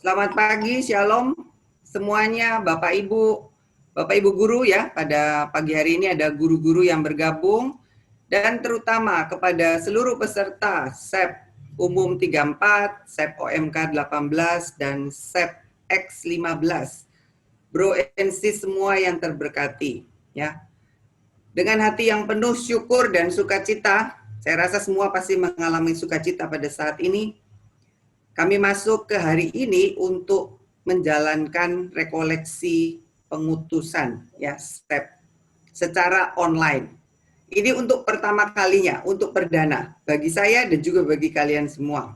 Selamat pagi, Shalom semuanya, Bapak Ibu guru ya. Pada pagi hari ini ada guru-guru yang bergabung dan terutama kepada seluruh peserta SEP Umum 34, SEP OMK 18 dan SEP X 15. Bro and sis semua yang terberkati ya. Dengan hati yang penuh syukur dan sukacita, saya rasa semua pasti mengalami sukacita pada saat ini. Kami masuk ke hari ini untuk menjalankan rekoleksi pengutusan ya step secara online. Ini untuk pertama kalinya, untuk perdana bagi saya dan juga bagi kalian semua.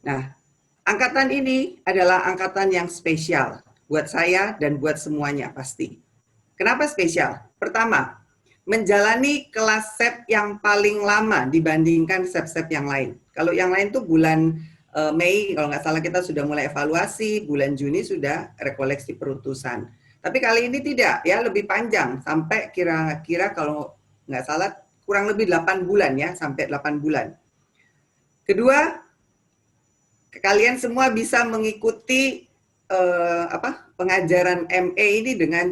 Nah, angkatan ini adalah angkatan yang spesial buat saya dan buat semuanya pasti. Kenapa spesial? Pertama, menjalani kelas SEP yang paling lama dibandingkan SEP-SEP yang lain. Kalau yang lain tuh bulan Mei, kalau nggak salah kita sudah mulai evaluasi, bulan Juni sudah rekoleksi perutusan. Tapi kali ini tidak, ya lebih panjang, sampai kira-kira kalau nggak salah kurang lebih 8 bulan ya, sampai 8 bulan. Kedua, kalian semua bisa mengikuti pengajaran MA ini dengan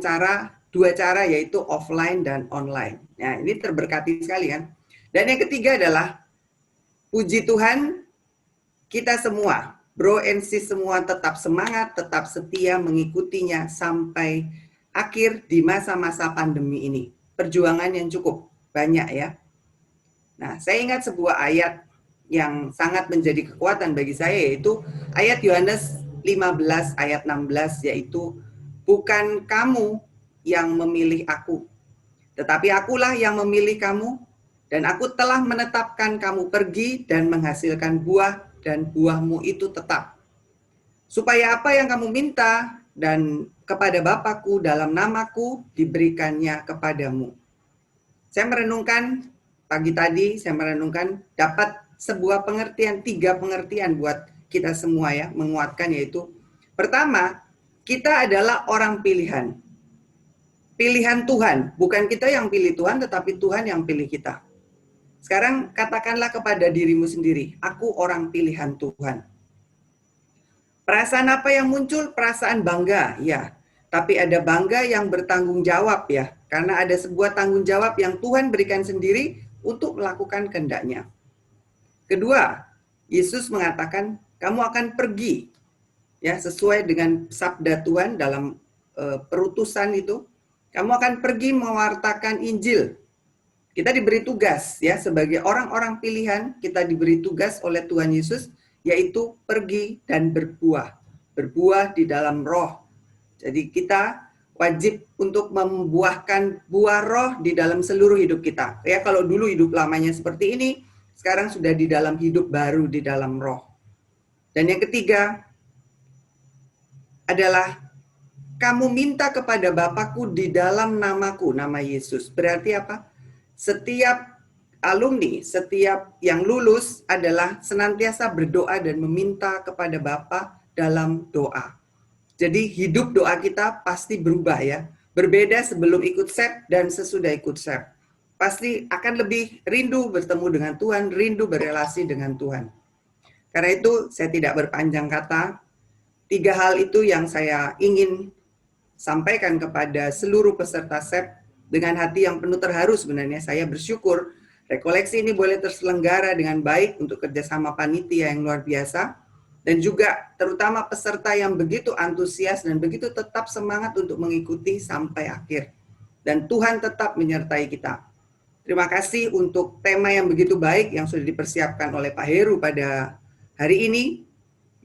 dua cara, yaitu offline dan online. Nah, ini terberkati sekali kan. Dan yang ketiga adalah, puji Tuhan, kita semua, bro and sis semua tetap semangat, tetap setia mengikutinya sampai akhir di masa-masa pandemi ini. Perjuangan yang cukup banyak ya. Nah, saya ingat sebuah ayat yang sangat menjadi kekuatan bagi saya, yaitu ayat Yohanes 15 ayat 16, yaitu bukan kamu yang memilih aku, tetapi akulah yang memilih kamu, dan aku telah menetapkan kamu pergi dan menghasilkan buah, dan buahmu itu tetap. Supaya apa yang kamu minta dan kepada Bapakku dalam namaku diberikannya kepadamu. Saya merenungkan pagi tadi, saya merenungkan dapat sebuah pengertian, 3 pengertian buat kita semua ya, menguatkan, yaitu pertama, kita adalah orang pilihan. Pilihan Tuhan, bukan kita yang pilih Tuhan, tetapi Tuhan yang pilih kita. Sekarang katakanlah kepada dirimu sendiri, aku orang pilihan Tuhan. Perasaan apa yang muncul? Perasaan bangga, ya. Tapi ada bangga yang bertanggung jawab ya, karena ada sebuah tanggung jawab yang Tuhan berikan sendiri untuk melakukan kehendaknya. Kedua, Yesus mengatakan, kamu akan pergi, ya, sesuai dengan sabda Tuhan dalam perutusan itu, kamu akan pergi mewartakan Injil. Kita diberi tugas ya, sebagai orang-orang pilihan, kita diberi tugas oleh Tuhan Yesus, yaitu pergi dan berbuah. Berbuah di dalam roh. Jadi kita wajib untuk membuahkan buah roh di dalam seluruh hidup kita. Ya, kalau dulu hidup lamanya seperti ini, sekarang sudah di dalam hidup baru di dalam roh. Dan yang ketiga adalah kamu minta kepada Bapakku di dalam namaku, nama Yesus. Berarti apa? Setiap alumni, setiap yang lulus adalah senantiasa berdoa dan meminta kepada Bapa dalam doa. Jadi hidup doa kita pasti berubah ya. Berbeda sebelum ikut SEP dan sesudah ikut SEP. Pasti akan lebih rindu bertemu dengan Tuhan, rindu berelasi dengan Tuhan. Karena itu saya tidak berpanjang kata, 3 hal itu yang saya ingin sampaikan kepada seluruh peserta SEP. Dengan hati yang penuh terharu sebenarnya saya bersyukur rekoleksi ini boleh terselenggara dengan baik untuk kerjasama panitia yang luar biasa, dan juga terutama peserta yang begitu antusias dan begitu tetap semangat untuk mengikuti sampai akhir. Dan Tuhan tetap menyertai kita. Terima kasih untuk tema yang begitu baik yang sudah dipersiapkan oleh Pak Heru pada hari ini.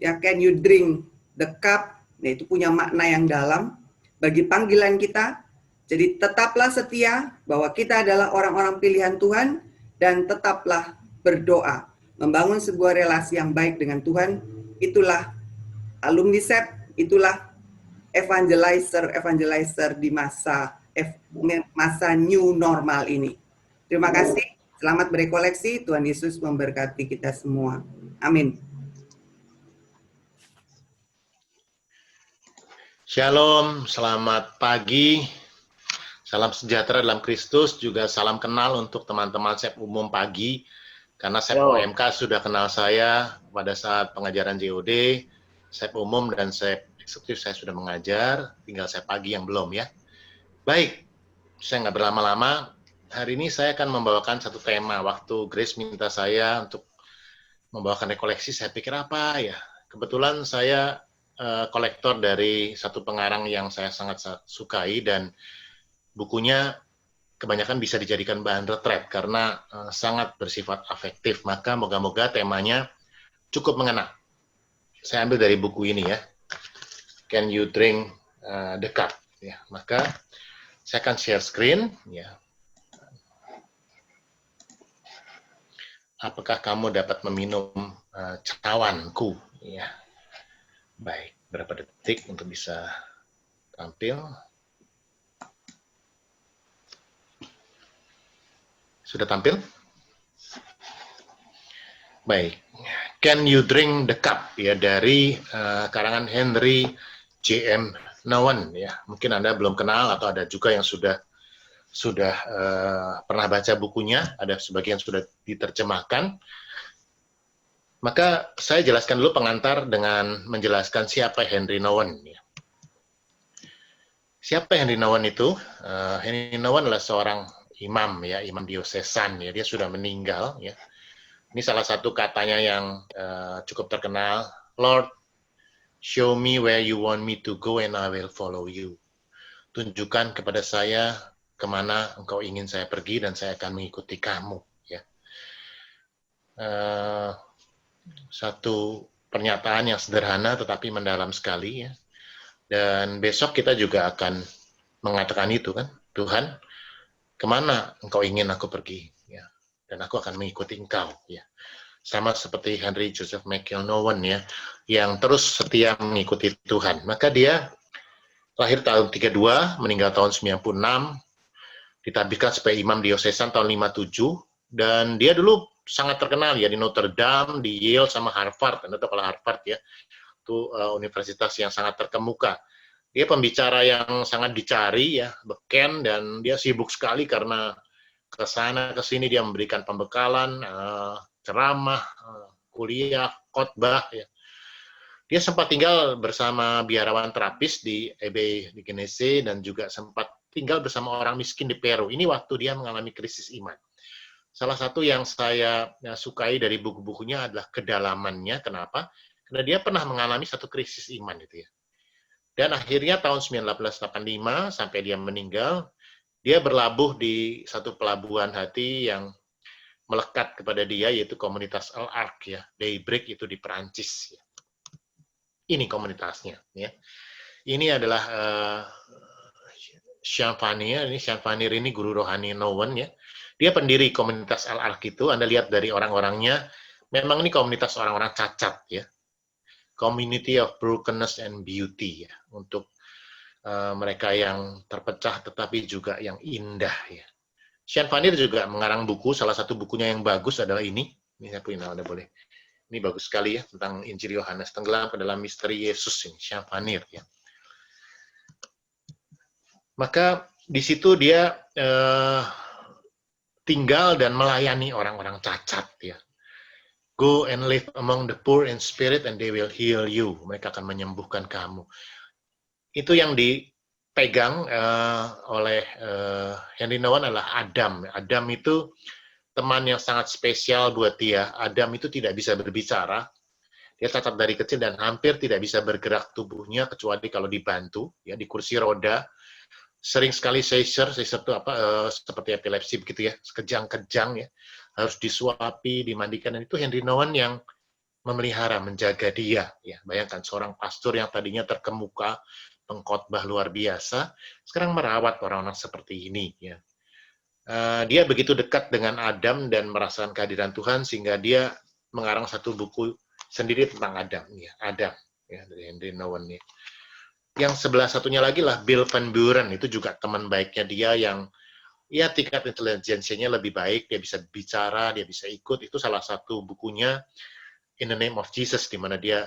Ya, can you drink the cup? Nah, itu punya makna yang dalam bagi panggilan kita. Jadi tetaplah setia bahwa kita adalah orang-orang pilihan Tuhan, dan tetaplah berdoa, membangun sebuah relasi yang baik dengan Tuhan. Itulah alumni SEP, itulah evangelizer di masa new normal ini. Terima kasih, selamat berekoleksi, Tuhan Yesus memberkati kita semua. Amin. Shalom, selamat pagi, salam sejahtera dalam Kristus, juga salam kenal untuk teman-teman SEP umum pagi, karena SEP OMK sudah kenal saya pada saat pengajaran JOD, SEP umum dan SEP eksekutif saya sudah mengajar, tinggal SEP pagi yang belum ya. Baik, saya nggak berlama-lama. Hari ini saya akan membawakan satu tema. Waktu Grace minta saya untuk membawakan rekoleksi, saya pikir apa ya? Kebetulan saya kolektor dari satu pengarang yang saya sangat sukai dan bukunya kebanyakan bisa dijadikan bahan retret karena sangat bersifat afektif. Maka moga-moga temanya cukup mengena. Saya ambil dari buku ini ya. Can you drink the cup? Ya, maka saya akan share screen. Ya. Apakah kamu dapat meminum cawanku? Ya. Baik, berapa detik untuk bisa tampil? Sudah tampil? Baik. Can you drink the cup? Ya, dari karangan Henry J.M. Nouwen ya. Mungkin Anda belum kenal atau ada juga yang sudah pernah baca bukunya, ada sebagian sudah diterjemahkan. Maka saya jelaskan dulu pengantar dengan menjelaskan siapa Henry Nouwen. Ya. Siapa Henry Nouwen itu? Henry Nouwen adalah seorang imam ya, imam diosesan ya. Dia sudah meninggal ya. Ini salah satu katanya yang cukup terkenal. Lord, show me where you want me to go and I will follow you. Tunjukkan kepada saya kemana engkau ingin saya pergi dan saya akan mengikuti kamu. Ya. Satu pernyataan yang sederhana tetapi mendalam sekali ya. Dan besok kita juga akan mengatakan itu kan, Tuhan, kemana engkau ingin aku pergi? Ya. Dan aku akan mengikuti engkau. Ya. Sama seperti Henry Joseph McKeel Nouwen ya, yang terus setia mengikuti Tuhan. Maka dia lahir tahun 32, meninggal tahun 96, ditabiskan sebagai imam diosesan tahun 57, dan dia dulu sangat terkenal ya di Notre Dame, di Yale, sama Harvard. Anda tahu kalau Harvard ya, itu universitas yang sangat terkemuka. Dia pembicara yang sangat dicari ya, beken, dan dia sibuk sekali karena ke sana ke sini dia memberikan pembekalan, ceramah, kuliah, khotbah ya. Dia sempat tinggal bersama biarawan terapis di Abbey di Genesee dan juga sempat tinggal bersama orang miskin di Peru. Ini waktu dia mengalami krisis iman. Salah satu yang saya sukai dari buku-bukunya adalah kedalamannya. Kenapa? Karena dia pernah mengalami satu krisis iman itu ya. Dan akhirnya tahun 1985 sampai dia meninggal, dia berlabuh di satu pelabuhan hati yang melekat kepada dia, yaitu komunitas Al-Ark ya, Daybreak itu di Perancis. Ya. Ini komunitasnya. Ya. Ini adalah Sean Fannier. Ini Sean Fannier ini guru rohani Nouwen ya. Dia pendiri komunitas Al-Ark itu. Anda lihat dari orang-orangnya, memang ini komunitas orang-orang cacat ya. Community of Brokenness and Beauty ya, untuk mereka yang terpecah tetapi juga yang indah ya. Sean Fannier juga mengarang buku, salah satu bukunya yang bagus adalah ini. Ini saya punya, Anda boleh. Ini bagus sekali ya, tentang Injil Yohanes, tenggelam ke dalam misteri Yesus ini, Sean Fannier ya. Maka di situ dia tinggal dan melayani orang-orang cacat ya. Go and live among the poor in spirit and they will heal you. Mereka akan menyembuhkan kamu. Itu yang dipegang oleh Henry Nouwen adalah Adam. Adam itu teman yang sangat spesial buat dia. Adam itu tidak bisa berbicara. Dia cacat dari kecil dan hampir tidak bisa bergerak tubuhnya kecuali kalau dibantu ya, di kursi roda. Sering sekali seizure itu apa seperti epilepsi begitu ya, kejang-kejang ya. Harus disuapi, dimandikan, dan itu Henry Nouwen yang memelihara, menjaga dia. Ya, bayangkan seorang pastor yang tadinya terkemuka, pengkhotbah luar biasa, sekarang merawat orang-orang seperti ini. Ya. Dia begitu dekat dengan Adam dan merasakan kehadiran Tuhan sehingga dia mengarang satu buku sendiri tentang Adam. Ya, Adam ya, dari Henry Nouwen. Ya. Yang sebelah satunya lagi lah Bill Van Buren, itu juga teman baiknya dia yang ya tingkat intelijensinya lebih baik, dia bisa bicara, dia bisa ikut. Itu salah satu bukunya In the Name of Jesus, di mana dia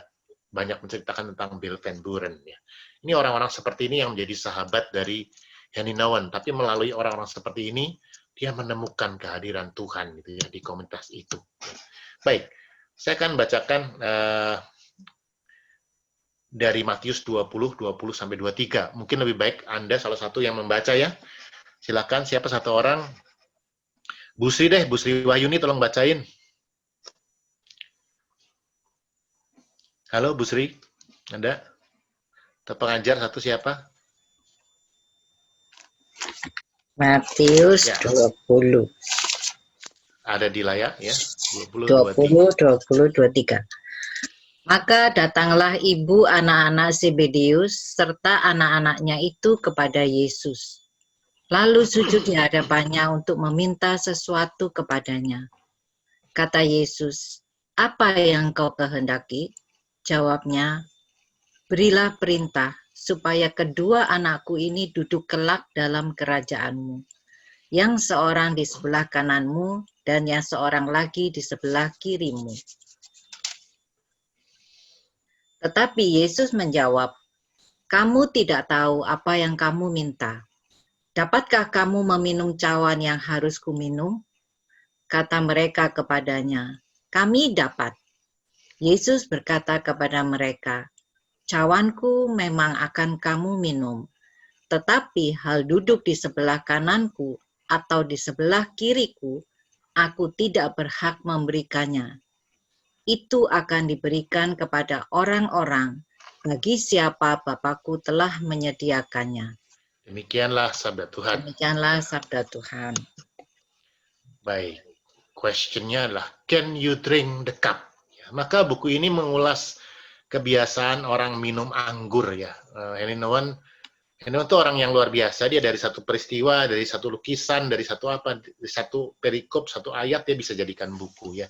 banyak menceritakan tentang Bill Van Buren. Ya. Ini orang-orang seperti ini yang menjadi sahabat dari Henry Nouwen. Tapi melalui orang-orang seperti ini, dia menemukan kehadiran Tuhan gitu ya, di komunitas itu. Ya. Baik, saya akan bacakan dari Matius 20, 20 sampai 23. Mungkin lebih baik Anda salah satu yang membaca ya. Silakan siapa satu orang. Bu Sri deh, Bu Sri Wahyuni tolong bacain. Halo Bu Sri, Anda? Atau pengajar satu siapa? Matius Ya. 20, Ada di layar ya. 20, 23. Maka datanglah ibu anak-anak Zebedeus serta anak-anaknya itu kepada Yesus. Lalu sujud di hadapannya untuk meminta sesuatu kepadanya. Kata Yesus, "Apa yang kau kehendaki?" Jawabnya, "Berilah perintah supaya kedua anakku ini duduk kelak dalam kerajaanmu. Yang seorang di sebelah kananmu dan yang seorang lagi di sebelah kirimu." Tetapi Yesus menjawab, "Kamu tidak tahu apa yang kamu minta. Dapatkah kamu meminum cawan yang harus kuminum?" Kata mereka kepadanya, "Kami dapat." Yesus berkata kepada mereka, "Cawanku memang akan kamu minum, tetapi hal duduk di sebelah kananku atau di sebelah kiriku, aku tidak berhak memberikannya. Itu akan diberikan kepada orang-orang bagi siapa Bapakku telah menyediakannya." Demikianlah sabda Tuhan. Demikianlah sabda Tuhan. Baik. Question-nya adalah, can you drink the cup? Ya, maka buku ini mengulas kebiasaan orang minum anggur ya. Henry itu orang yang luar biasa. Dia dari satu peristiwa, dari satu lukisan, dari satu apa, dari satu perikop, satu ayat dia bisa jadikan buku ya.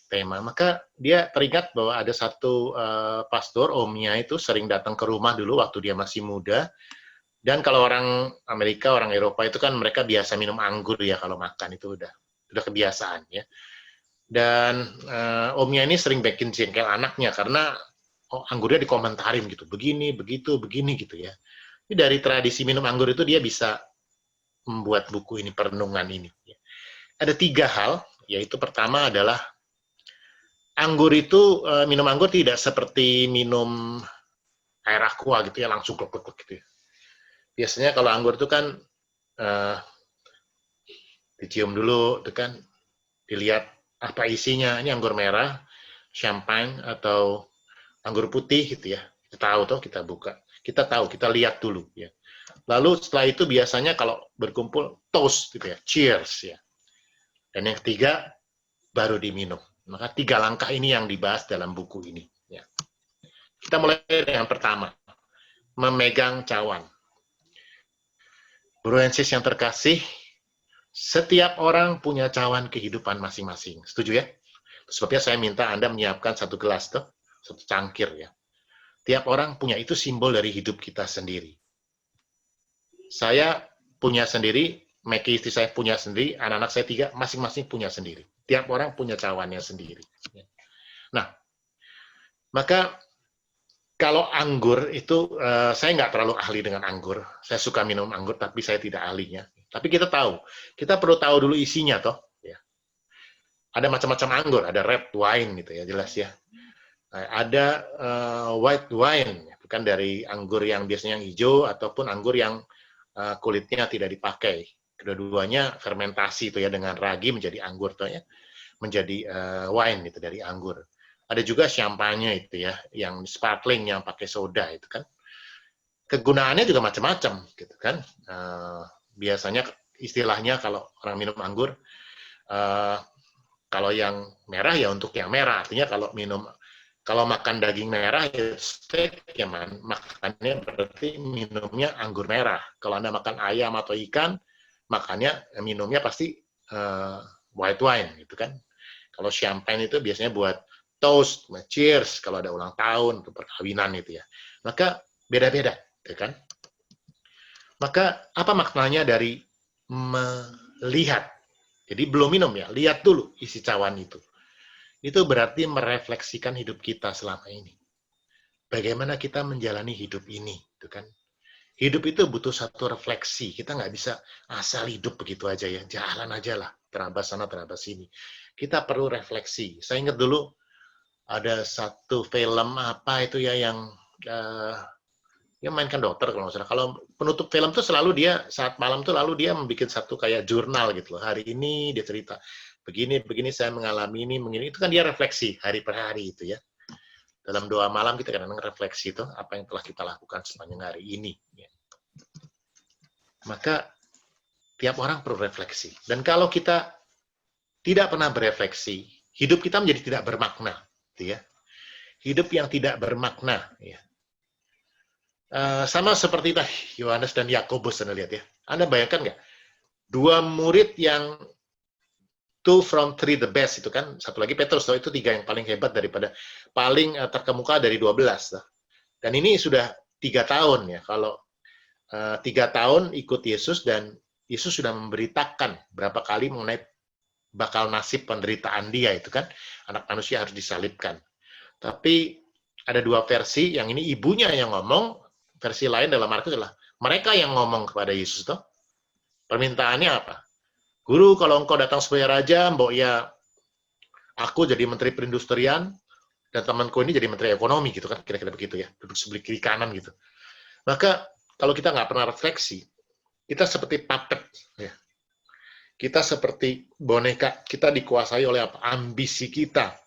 Tema. Maka dia teringat bahwa ada satu pastor, omnya itu sering datang ke rumah dulu waktu dia masih muda. Dan kalau orang Amerika, orang Eropa itu kan mereka biasa minum anggur ya kalau makan itu udah kebiasaan ya. Dan omnya ini sering bikin jengkel anaknya karena anggurnya dikomentarin gitu, begini, begitu, begini gitu ya. Jadi dari tradisi minum anggur itu dia bisa membuat buku ini, perenungan ini. Ya. Ada 3 hal, yaitu pertama adalah anggur itu, minum anggur tidak seperti minum air aqua gitu ya, langsung kluk-kluk gitu ya. Biasanya kalau anggur itu kan dicium dulu, itu kan dilihat apa isinya. Ini anggur merah, champagne atau anggur putih gitu ya. Kita tahu tuh, kita buka. Kita tahu, kita lihat dulu ya. Lalu setelah itu biasanya kalau berkumpul toast gitu ya, cheers ya. Dan yang ketiga baru diminum. Maka 3 langkah ini yang dibahas dalam buku ini. Ya. Kita mulai dengan pertama, memegang cawan. Bruensis yang terkasih, setiap orang punya cawan kehidupan masing-masing. Setuju ya? Sebabnya saya minta Anda menyiapkan satu gelas tuh, satu cangkir ya. Tiap orang punya, itu simbol dari hidup kita sendiri. Saya punya sendiri, Meki istri saya punya sendiri, anak-anak saya 3, masing-masing punya sendiri. Tiap orang punya cawannya sendiri. Nah, maka kalau anggur itu, saya nggak terlalu ahli dengan anggur. Saya suka minum anggur, tapi saya tidak ahlinya. Tapi kita tahu, kita perlu tahu dulu isinya toh. Ya. Ada macam-macam anggur, ada red wine gitu ya, jelas ya. Ada white wine, bukan dari anggur yang biasanya yang hijau ataupun anggur yang kulitnya tidak dipakai. Kedua-duanya fermentasi itu ya, dengan ragi menjadi anggur tuh ya, menjadi wine itu dari anggur. Ada juga champagne itu ya, yang sparkling yang pakai soda itu kan. Kegunaannya juga macam-macam gitu kan. Biasanya istilahnya kalau orang minum anggur, kalau yang merah ya untuk yang merah. Artinya kalau makan daging merah ya steak ya makannya berarti minumnya anggur merah. Kalau Anda makan ayam atau ikan, makannya minumnya pasti white wine gitu kan. Kalau champagne itu biasanya buat toast, cheers kalau ada ulang tahun atau perkawinan itu ya. Maka beda-beda, ya kan? Maka apa maknanya dari melihat? Jadi belum minum ya, lihat dulu isi cawan itu. Itu berarti merefleksikan hidup kita selama ini. Bagaimana kita menjalani hidup ini, itu kan? Hidup itu butuh satu refleksi. Kita nggak bisa asal hidup begitu aja ya, jalan aja lah, terabas sana terabas sini. Kita perlu refleksi. Saya ingat dulu ada satu film apa itu ya yang dia mainkan dokter kalau nggak salah. Kalau penutup film tuh selalu dia saat malam tuh lalu dia membuat satu kayak jurnal gitu loh. Hari ini dia cerita begini saya mengalami ini, begini itu kan dia refleksi hari per hari itu ya. Dalam doa malam kita kadang-kadang refleksi itu apa yang telah kita lakukan sepanjang hari ini. Ya. Maka tiap orang perlu refleksi. Dan kalau kita tidak pernah berefleksi, hidup kita menjadi tidak bermakna, gitu ya. Hidup yang tidak bermakna, ya. Sama seperti Yohanes dan Yakobus, Anda lihat ya. Anda bayangkan nggak? Dua murid yang two from three the best itu kan, satu lagi Petrus, itu tiga yang paling hebat daripada paling terkemuka dari 12. Dan ini sudah 3 tahun ya. Kalau 3 tahun ikut Yesus dan Yesus sudah memberitakan berapa kali mengenai bakal nasib penderitaan dia itu kan, anak manusia harus disalibkan. Tapi ada dua versi, yang ini ibunya yang ngomong, versi lain dalam Markus adalah mereka yang ngomong kepada Yesus toh. Permintaannya apa? Guru, kalau engkau datang sebagai raja, mbok ya aku jadi menteri perindustrian dan temanku ini jadi menteri ekonomi gitu kan, kira-kira begitu ya, duduk sebelah kiri kanan gitu. Maka kalau kita nggak pernah refleksi, kita seperti puppet ya. Kita seperti boneka, kita dikuasai oleh apa? Ambisi kita.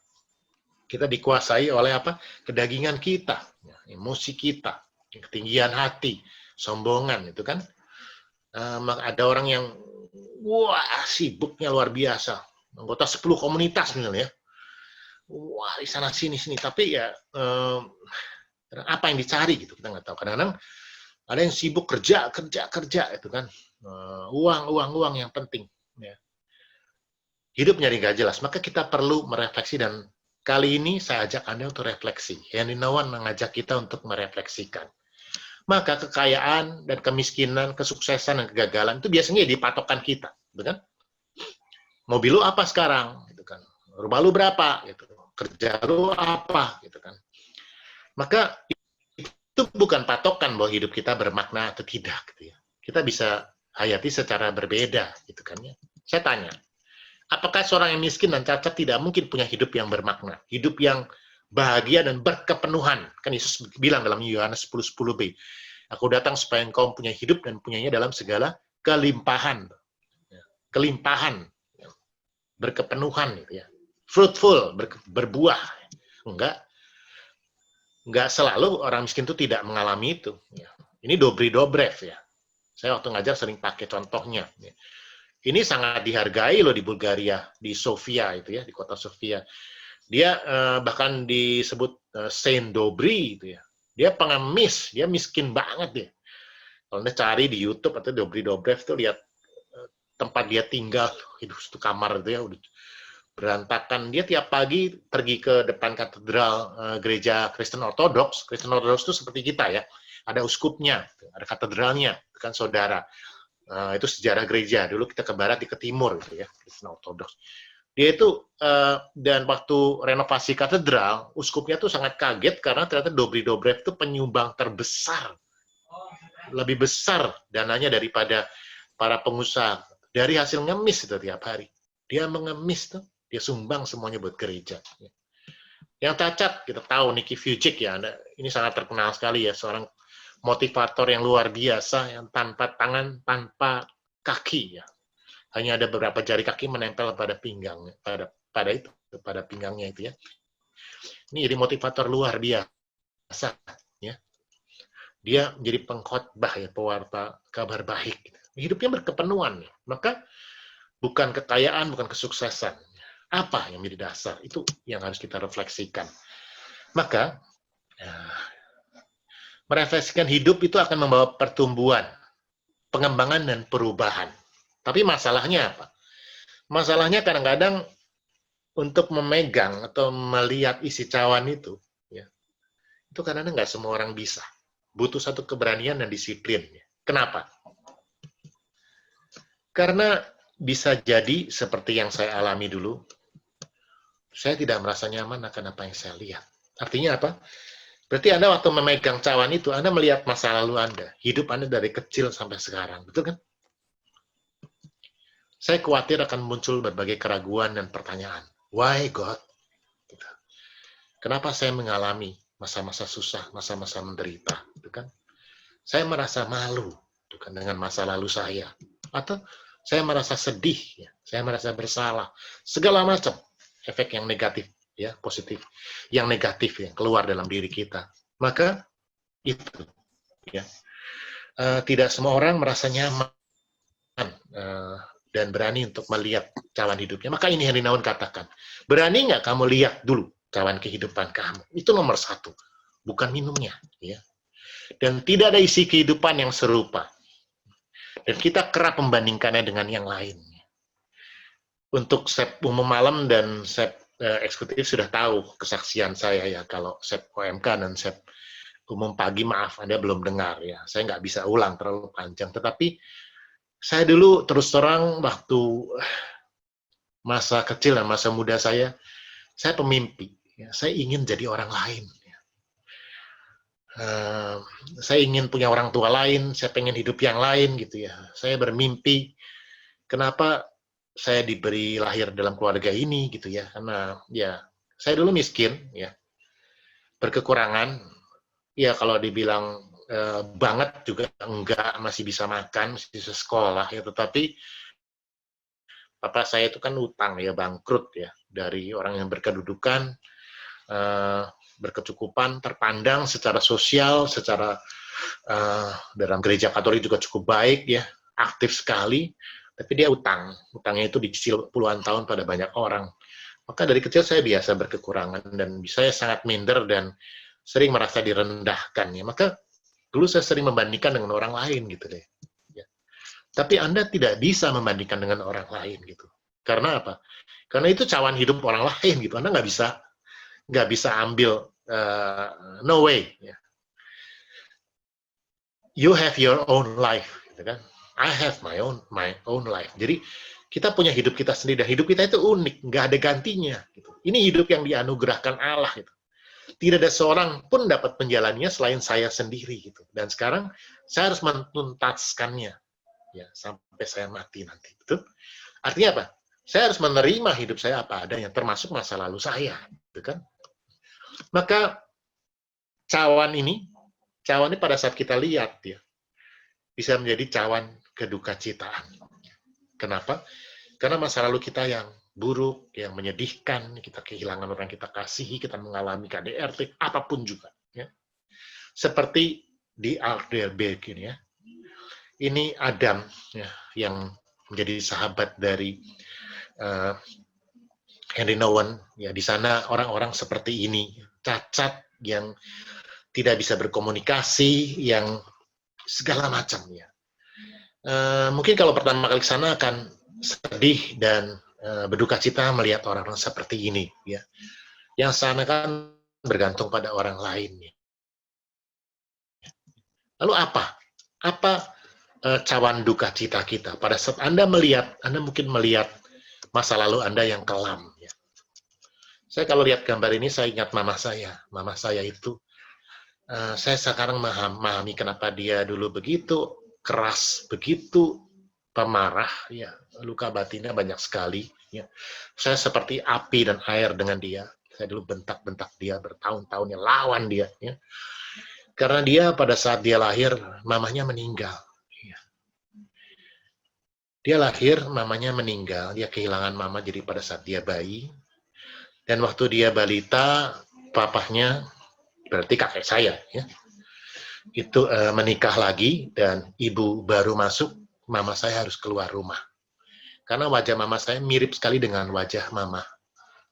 Kita dikuasai oleh apa? Kedagingan kita, emosi kita, ketinggian hati, sombongan itu kan. Ada orang yang wah sibuknya luar biasa, anggota 10 komunitas misalnya. Wah di sana sini, tapi ya apa yang dicari gitu kita nggak tahu. Kadang-kadang ada yang sibuk kerja itu kan. Uang yang penting. Ya. Hidupnya nggak jelas, maka kita perlu merefleksi dan kali ini saya ajak Anda untuk refleksi. Henry Nouwen mengajak kita untuk merefleksikan. Maka kekayaan dan kemiskinan, kesuksesan dan kegagalan itu biasanya di patokan kita, gitu kan? Mobil lu apa sekarang, gitu kan? Rumah lu berapa, gitu. Kerja lu apa, gitu kan? Maka itu bukan patokan bahwa hidup kita bermakna atau tidak, gitu ya. Kita bisa hayati secara berbeda, gitu kan ya. Saya tanya, apakah seorang yang miskin dan cacat tidak mungkin punya hidup yang bermakna, hidup yang bahagia dan berkepenuhan? Kan Yesus bilang dalam Yohanes 10:10b, aku datang supaya engkau punya hidup dan punyanya dalam segala kelimpahan. Kelimpahan, berkepenuhan, gitu ya. Fruitful, berbuah. Enggak selalu orang miskin itu tidak mengalami itu. Ini Dobry Dobrev ya. Saya waktu ngajar sering pakai contohnya. Ini sangat dihargai loh di Bulgaria, di Sofia itu ya, di kota Sofia. Dia bahkan disebut Saint Dobry itu ya. Dia pengemis, dia miskin banget dia. Kalau Anda cari di YouTube atau Dobry Dobrev tuh lihat tempat dia tinggal, hidup satu kamar itu ya, udah berantakan. Dia tiap pagi pergi ke depan katedral gereja Kristen Ortodoks. Kristen Ortodoks itu seperti kita ya, ada uskupnya, ada katedralnya, kan saudara. Itu sejarah gereja. Dulu kita ke barat, ke timur gitu ya, Kristen Ortodoks. Dia itu dan waktu renovasi katedral, uskupnya tuh sangat kaget karena ternyata Dobry Dobrev itu penyumbang terbesar, lebih besar dananya daripada para pengusaha dari hasil ngemis itu tiap hari. Dia mengemis tuh, dia sumbang semuanya buat gereja. Yang cacat kita tahu Nicky Vujicic ya, ini sangat terkenal sekali ya, seorang motivator yang luar biasa, yang tanpa tangan, tanpa kaki ya. Hanya ada beberapa jari kaki menempel pada pinggang, pada pinggangnya itu ya. Ini jadi motivator luar biasa ya. Dia menjadi pengkhotbah ya, pewarta kabar baik. Hidupnya berkepenuhan. Maka bukan kekayaan, bukan kesuksesan. Apa yang menjadi dasar? Itu yang harus kita refleksikan. Maka merefleksikan hidup itu akan membawa pertumbuhan, pengembangan, dan perubahan. Tapi masalahnya apa? Masalahnya kadang-kadang untuk memegang atau melihat isi cawan itu, ya, itu kadang-kadang nggak semua orang bisa. Butuh satu keberanian dan disiplin. Kenapa? Karena bisa jadi seperti yang saya alami dulu, saya tidak merasa nyaman akan apa yang saya lihat. Artinya apa? Berarti Anda waktu memegang cawan itu, Anda melihat masa lalu Anda, hidup Anda dari kecil sampai sekarang, betul kan? Saya khawatir akan muncul berbagai keraguan dan pertanyaan. Why God? Kenapa saya mengalami masa-masa susah, masa-masa menderita, gitu kan. Saya merasa malu, gitu kan, dengan masa lalu saya, atau saya merasa sedih, ya, saya merasa bersalah, segala macam efek yang negatif, ya, positif, yang negatif yang keluar dalam diri kita. Maka itu, ya, tidak semua orang merasa nyaman dan berani untuk melihat cawan hidupnya. Maka ini Henry Nouwen katakan, berani nggak kamu lihat dulu cawan kehidupan kamu? Itu nomor satu, bukan minumnya, ya. Dan tidak ada isi kehidupan yang serupa. Dan kita kerap membandingkannya dengan yang lain. Untuk sep umum malam dan sep eksekutif sudah tahu kesaksian saya, ya. Kalau sep OMK dan sep umum pagi, maaf, Anda belum dengar, ya. Saya nggak bisa ulang terlalu panjang. Tetapi saya dulu terus terang waktu masa kecil dan masa muda saya pemimpi. Ya. Saya ingin jadi orang lain. Saya ingin punya orang tua lain, saya pengen hidup yang lain, gitu ya. Saya bermimpi, kenapa saya diberi lahir dalam keluarga ini, gitu ya. Karena ya saya dulu miskin, ya, berkekurangan. Ya kalau dibilang banget juga enggak, masih bisa makan, masih bisa sekolah, ya. Tetapi papa saya itu kan utang, ya, bangkrut, ya, dari orang yang berkedudukan, berkecukupan, terpandang secara sosial, secara dalam gereja Katolik juga cukup baik, ya, aktif sekali, tapi dia utangnya itu dicicil puluhan tahun pada banyak orang. Maka dari kecil saya biasa berkekurangan dan saya sangat minder dan sering merasa direndahkan, ya. Maka dulu saya sering membandingkan dengan orang lain, gitu deh. Ya. Tapi Anda tidak bisa membandingkan dengan orang lain, gitu. Karena apa? Karena itu cawan hidup orang lain, gitu. Anda nggak bisa ambil, no way. Ya. You have your own life, gitu kan? I have my own life. Jadi kita punya hidup kita sendiri dan hidup kita itu unik, nggak ada gantinya. Gitu. Ini hidup yang dianugerahkan Allah. Gitu. Tidak ada seorang pun dapat menjalaninya selain saya sendiri. Gitu. Dan sekarang saya harus menuntaskannya, ya, sampai saya mati nanti. Gitu. Artinya apa? Saya harus menerima hidup saya apa adanya, termasuk masa lalu saya. Gitu kan? Maka cawan ini pada saat kita lihat, ya, bisa menjadi cawan kedukacitaan. Kenapa? Karena masa lalu kita yang buruk, yang menyedihkan, kita kehilangan orang kita kasihi, kita mengalami KDRT, apapun juga. Ya. Seperti di Aldersberg ini, ya. Ini Adam, ya, yang menjadi sahabat dari Henry Nouwen. Ya, di sana orang-orang seperti ini, cacat, yang tidak bisa berkomunikasi, yang segala macam, ya. Mungkin kalau pertama kali ke sana akan sedih dan berduka cita melihat orang-orang seperti ini, ya. Yang sana kan bergantung pada orang lain. Ya. Lalu apa cawan duka cita kita pada saat Anda mungkin melihat masa lalu Anda yang kelam. Ya. Saya kalau lihat gambar ini saya ingat mama saya. Mama saya itu saya sekarang memahami kenapa dia dulu begitu keras, begitu pemarah, ya, luka batinnya banyak sekali, ya. Saya seperti api dan air dengan dia. Saya dulu bentak-bentak dia bertahun-tahun, ya, lawan dia, ya. Karena dia pada saat dia lahir, mamanya meninggal. Ya. Dia lahir, mamanya meninggal, dia kehilangan mama jadi pada saat dia bayi. Dan waktu dia balita, papahnya, berarti kakek saya, ya, itu menikah lagi dan ibu baru masuk, mama saya harus keluar rumah. Karena wajah mama saya mirip sekali dengan wajah mama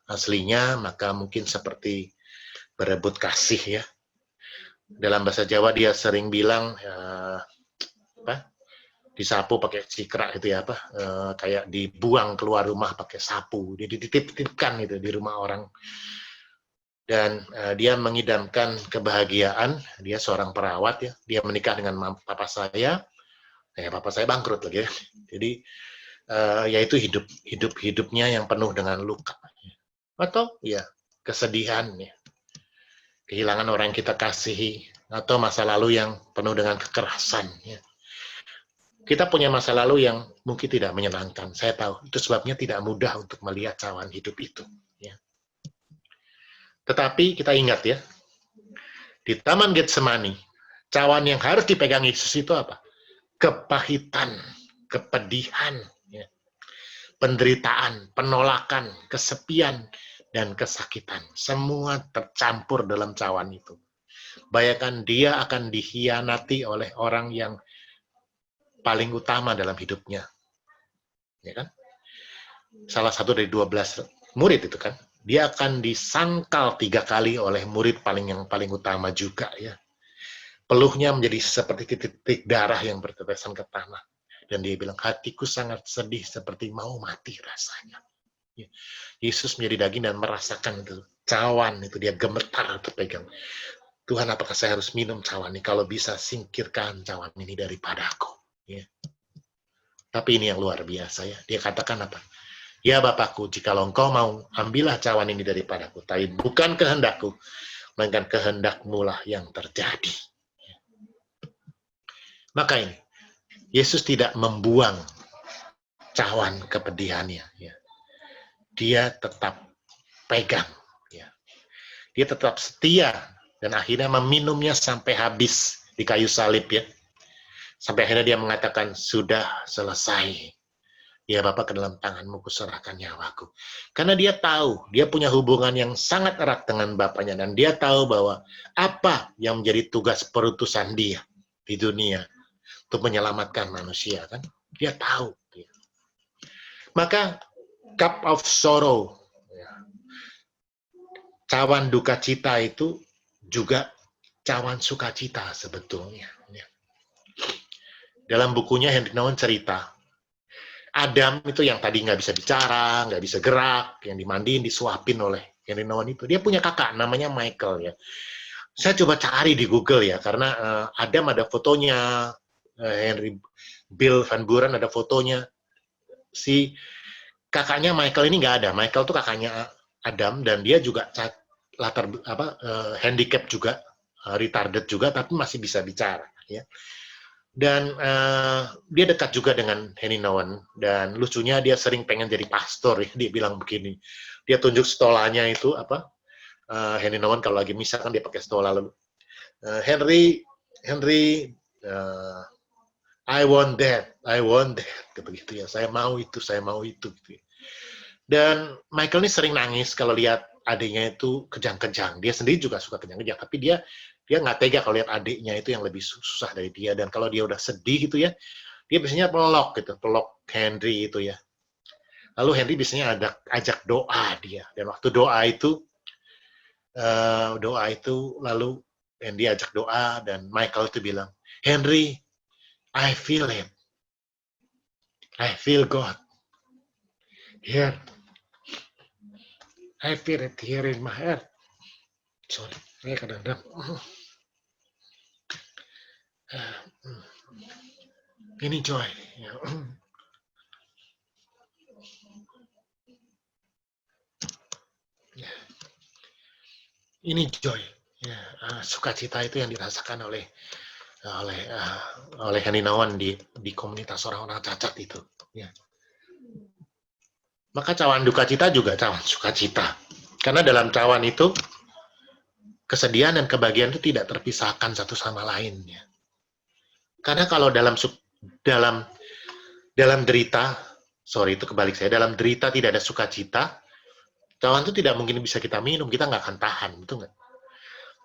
aslinya, maka mungkin seperti berebut kasih, ya. Dalam bahasa Jawa dia sering bilang, disapu pakai cikrak, itu ya, kayak dibuang keluar rumah pakai sapu, dititip-titipkan itu di rumah orang. Dan dia mengidamkan kebahagiaan, dia seorang perawat, ya, dia menikah dengan papa saya bangkrut lagi, ya. Jadi yaitu hidupnya yang penuh dengan luka, atau ya kesedihan, ya, kehilangan orang yang kita kasihi, atau masa lalu yang penuh dengan kekerasan, ya. Kita punya masa lalu yang mungkin tidak menyenangkan, saya tahu, itu sebabnya tidak mudah untuk melihat cawan hidup itu, ya. Tetapi kita ingat, ya, Di Taman Getsemani, cawan yang harus dipegang Yesus itu apa? Kepahitan, kepedihan, ya, penderitaan, penolakan, kesepian, dan kesakitan. Semua tercampur dalam cawan itu. Bayangkan dia akan dikhianati oleh orang yang paling utama dalam hidupnya. Ya kan? Salah satu dari 12 murid itu kan. Dia akan disangkal 3 kali oleh murid yang paling utama juga ya. Peluhnya menjadi seperti titik darah yang bertetesan ke tanah. Dan dia bilang, hatiku sangat sedih seperti mau mati rasanya. Yesus menjadi daging dan merasakan itu. Cawan itu dia gemetar terpegang. Tuhan, apakah saya harus minum cawan ini? Kalau bisa singkirkan cawan ini daripada aku. Ya. Tapi ini yang luar biasa ya. Dia katakan apa? Ya Bapakku, jikalau engkau mau, ambillah cawan ini daripadaku. Tapi bukan kehendakku, melainkan kehendakmu lah yang terjadi. Maka ini, Yesus tidak membuang cawan kepedihannya. Ya. Dia tetap pegang. Ya. Dia tetap setia. Dan akhirnya meminumnya sampai habis di kayu salib ya. Sampai akhirnya dia mengatakan, sudah selesai. Ya Bapa, ke dalam tanganmu kuserahkan nyawaku. Karena dia tahu, dia punya hubungan yang sangat erat dengan Bapaknya. Dan dia tahu bahwa apa yang menjadi tugas perutusan dia di dunia untuk menyelamatkan manusia. Kan? Dia tahu. Maka, cup of sorrow, cawan duka cita itu juga cawan sukacita sebetulnya. Dalam bukunya Henry Nouwen cerita, Adam itu yang tadi nggak bisa bicara, nggak bisa gerak, yang dimandiin, disuapin oleh Henry Nouwen itu. Dia punya kakak, namanya Michael ya. Saya coba cari di Google ya, karena Adam ada fotonya, Bill Van Buren ada fotonya. Si kakaknya Michael ini nggak ada. Michael tuh kakaknya Adam dan dia juga handicap juga, retarded juga, tapi masih bisa bicara. Ya. Dan dia dekat juga dengan Henry Nouwen. Dan lucunya dia sering pengen jadi pastor. Ya. Dia bilang begini. Dia tunjuk stolanya itu Henry Nouwen kalau lagi misa kan dia pakai stola lalu. Henry, I want that. Begitu ya. Saya mau itu. Gitu. Dan Michael ini sering nangis kalau lihat adiknya itu kejang-kejang. Dia sendiri juga suka kejang-kejang, tapi dia nggak tega kalau lihat adiknya itu yang lebih susah dari dia. Dan kalau dia udah sedih gitu ya, dia biasanya pelok Henry itu ya. Lalu Henry biasanya ajak doa dia. Dan waktu doa itu lalu Henry ajak doa dan Michael itu bilang, Henry, I feel it. I feel God. Here. I feel it here in my heart. Sorry, saya kadang-kadang. Ini joy. Ini joy. Sukacita itu yang dirasakan oleh Henry Nouwen di komunitas orang-orang cacat itu. Ya. Maka cawan duka cita juga cawan sukacita. Karena dalam cawan itu kesedihan dan kebahagiaan itu tidak terpisahkan satu sama lain. Ya. Karena kalau dalam derita, itu kebalik saya, dalam derita tidak ada sukacita, cawan itu tidak mungkin bisa kita minum, kita nggak akan tahan, betul nggak?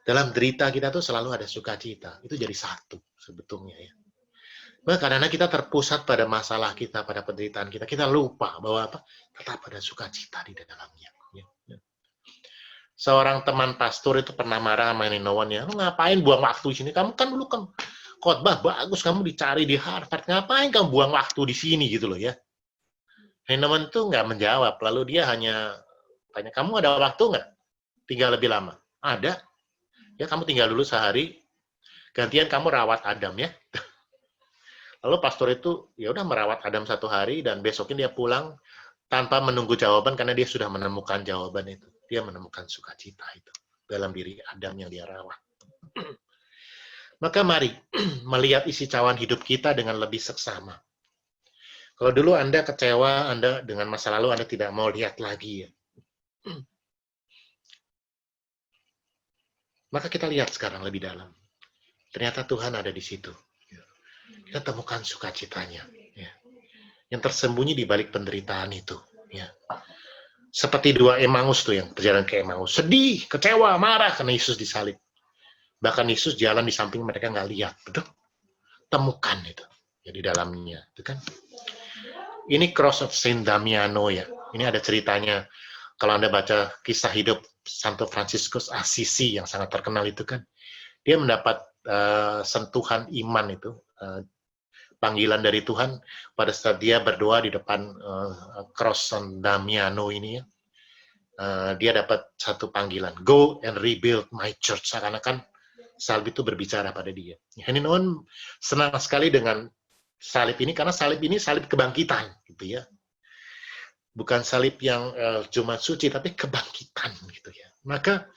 Dalam derita kita tuh selalu ada sukacita, itu jadi satu sebetulnya ya. Nah, karena kita terpusat pada masalah kita, pada penderitaan kita, kita lupa bahwa tetap ada sukacita di dalamnya. Ya. Seorang teman pastor itu pernah marah sama Henry Nouwen ya, lu ngapain buang waktu di sini? Kamu kan dulu kan khotbah bagus, kamu dicari di Harvard, ngapain kamu buang waktu di sini gitu loh ya. Henry Nouwen tuh nggak menjawab, lalu dia hanya tanya, kamu ada waktu nggak? Tinggal lebih lama? Ada. Ya kamu tinggal dulu sehari, gantian kamu rawat Adam ya. Lalu pastor itu ya udah merawat Adam 1 hari dan besoknya dia pulang tanpa menunggu jawaban karena dia sudah menemukan jawaban itu. Dia menemukan sukacita itu dalam diri Adam yang dia rawat. Maka mari melihat isi cawan hidup kita dengan lebih seksama. Kalau dulu Anda kecewa, Anda dengan masa lalu Anda tidak mau lihat lagi ya. Maka kita lihat sekarang lebih dalam. Ternyata Tuhan ada di situ. Kita temukan sukacitanya. Yang tersembunyi di balik penderitaan itu. Seperti dua Emmaus tuh yang perjalanan ke Emmaus. Sedih, kecewa, marah karena Yesus disalib. Bahkan Yesus jalan di samping mereka nggak lihat. Betul? Temukan itu. Ya, di dalamnya. Itu kan. Ini Cross of Saint Damiano ya. Ini ada ceritanya. Kalau Anda baca kisah hidup Santo Fransiskus Assisi yang sangat terkenal itu kan. Dia mendapat sentuhan iman itu. Panggilan dari Tuhan pada saat dia berdoa di depan Cross San Damiano ini ya. Dia dapat satu panggilan, go and rebuild my church. Seakan-akan salib itu berbicara pada dia. Henry Nouwen senang sekali dengan salib ini karena salib ini salib kebangkitan gitu ya. Bukan salib yang Jumat Suci tapi kebangkitan gitu ya. Maka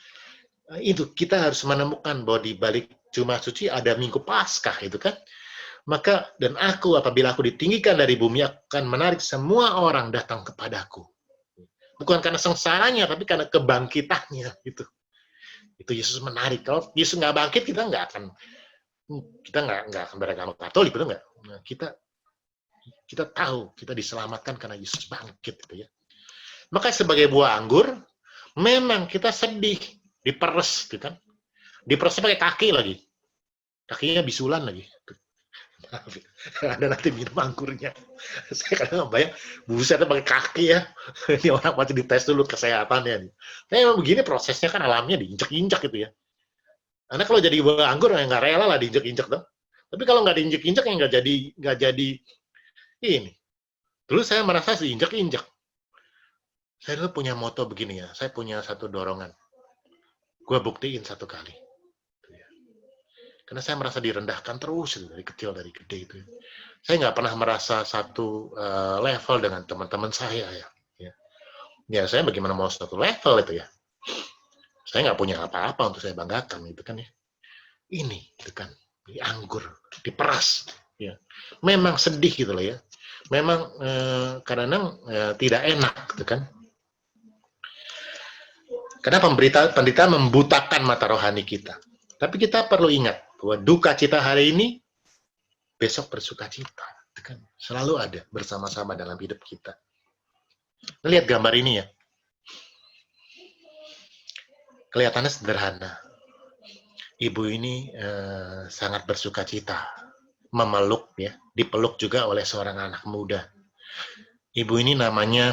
itu kita harus menemukan bahwa di balik Jumat Suci ada Minggu Paskah itu kan. Maka, dan aku apabila aku ditinggikan dari bumi akan menarik semua orang datang kepadaku. Bukan karena sengsaranya, tapi karena kebangkitannya. Itu Yesus menarik. Kalau Yesus nggak bangkit, kita nggak akan beragama Katolik, betul nggak? Nah, kita tahu kita diselamatkan karena Yesus bangkit, gitu ya. Maka sebagai buah anggur, memang kita sedih, diperes, gitu kan? Diperes pakai kaki lagi, kakinya bisulan lagi. Ada nanti minum anggurnya. Saya kadang bayang, buset pakai kaki ya. Ini orang masih dites dulu kesehatannya. Nah, emang begini prosesnya kan alamnya diinjak-injak gitu ya. Karena kalau jadi buah anggur ya nggak rela lah diinjak-injak dong. Tapi kalau nggak diinjak-injak ya nggak jadi ini. Dulu saya merasa diinjak-injak. Saya dulu punya moto begini ya. Saya punya satu dorongan. Gue buktiin satu kali. Karena saya merasa direndahkan terus dari kecil, dari gede itu. Saya nggak pernah merasa satu level dengan teman-teman saya ya. Ya saya bagaimana mau satu level itu ya. Saya nggak punya apa-apa untuk saya banggakan itu kan ya. Ini itu kan di anggur, diperas. Ya. Memang sedih gitu loh ya. Memang kadang-kadang tidak enak gitu kan. Karena penderitaan membutakan mata rohani kita. Tapi kita perlu ingat bahwa duka cita hari ini, besok bersuka cita. Kan selalu ada bersama-sama dalam hidup kita. Lihat gambar ini ya. Kelihatannya sederhana. Ibu ini sangat bersuka cita. Memeluk ya, dipeluk juga oleh seorang anak muda. Ibu ini namanya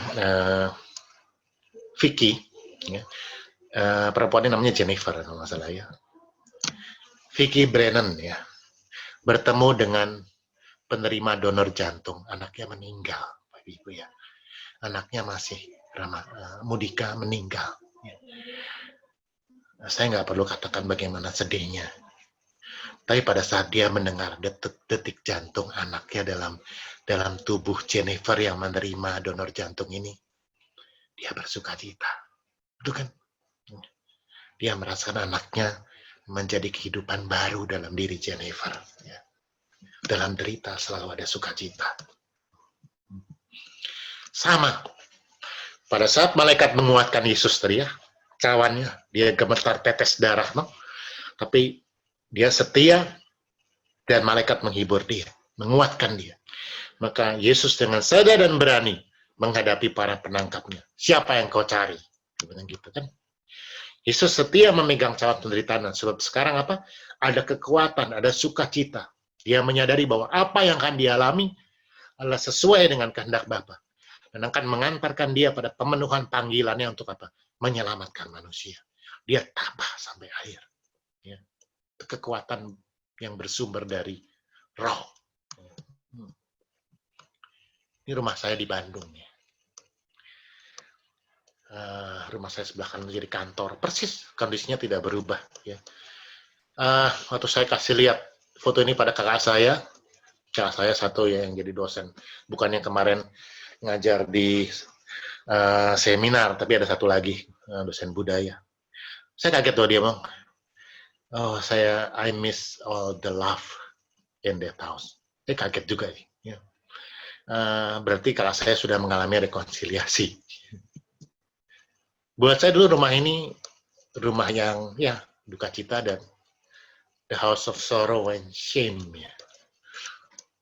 Vicky. Ya. Perempuannya namanya Jennifer kalau nggak salah ya. Vicky Brennan ya, bertemu dengan penerima donor jantung, anaknya meninggal, Bapak Ibu ya, anaknya masih Mudika meninggal. Ya. Saya nggak perlu katakan bagaimana sedihnya, tapi pada saat dia mendengar detik jantung anaknya dalam tubuh Jennifer yang menerima donor jantung ini, dia bersuka cita, itu kan? Dia merasakan anaknya menjadi kehidupan baru dalam diri Jennifer. Ya. Dalam derita selalu ada sukacita. Sama. Pada saat malaikat menguatkan Yesus tadi ya, cawannya, dia gemetar tetes darah, no? Tapi dia setia dan malaikat menghibur dia, menguatkan dia. Maka Yesus dengan sadar dan berani menghadapi para penangkapnya. Siapa yang kau cari? Gitu kan? Yesus setia memegang cawan penderitaan, sebab sekarang apa? Ada kekuatan, ada sukacita. Dia menyadari bahwa apa yang akan dialami adalah sesuai dengan kehendak Bapa dan akan mengantarkan dia pada pemenuhan panggilannya untuk apa? Menyelamatkan manusia. Dia tabah sampai akhir. Ya. Itu kekuatan yang bersumber dari Roh. Ini rumah saya di Bandung ya. Rumah saya sebelah kanan menjadi kantor, persis kondisinya tidak berubah ya. Waktu saya kasih lihat foto ini pada kakak saya satu ya yang jadi dosen, bukan yang kemarin ngajar di seminar, tapi ada satu lagi dosen budaya. Saya kaget tuh dia bilang, I miss all the love in that house. Saya kaget juga ya. Berarti kalau saya sudah mengalami rekonsiliasi. Buat saya dulu rumah ini rumah yang ya duka cita dan the house of sorrow and shame, ya.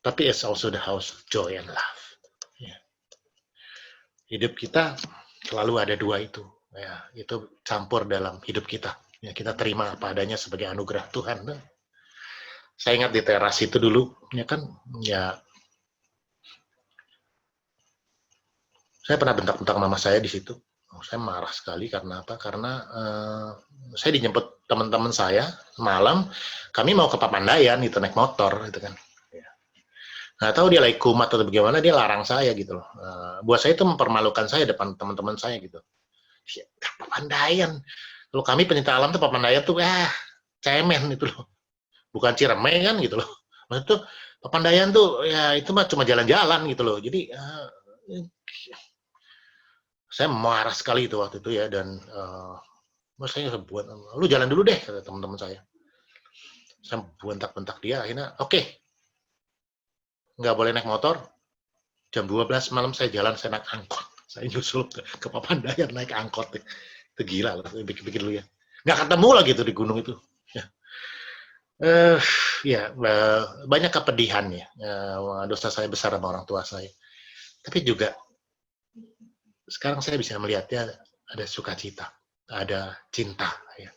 Tapi it's also the house of joy and love. Ya. Hidup kita selalu ada dua itu. Ya, itu campur dalam hidup kita. Ya, kita terima apa adanya sebagai anugerah Tuhan. Saya ingat di teras itu dulu, ya kan, ya saya pernah bentak-bentak mama saya di situ. Saya marah sekali karena apa? Karena saya dijemput teman-teman saya malam, kami mau ke Papandayan itu naik motor gitu kan. Nggak tahu dia lagi kumat atau bagaimana, dia larang saya gitu loh. Buat saya itu mempermalukan saya depan teman-teman saya gitu. Papandayan. Kalau kami pencinta alam tuh Papandayan tuh cemen itu loh. Bukan Ciremai kan gitu loh. Maksud tuh Papandayan tuh ya itu mah cuma jalan-jalan gitu loh. Jadi saya marah sekali itu waktu itu ya, dan saya buat, lu jalan dulu deh kata teman-teman saya. Saya bentak-bentak dia, akhirnya oke. Nggak boleh naik motor. Jam 12 malam saya jalan, saya naik angkot. Saya nyusul ke Papandayan naik angkot. Itu gila lah, pikir-pikir dulu ya. Nggak ketemu lagi tuh di gunung itu. Ya, banyak kepedihan ya. Dosa saya besar sama orang tua saya. Tapi juga sekarang saya bisa melihatnya ada sukacita, ada cinta. Ya.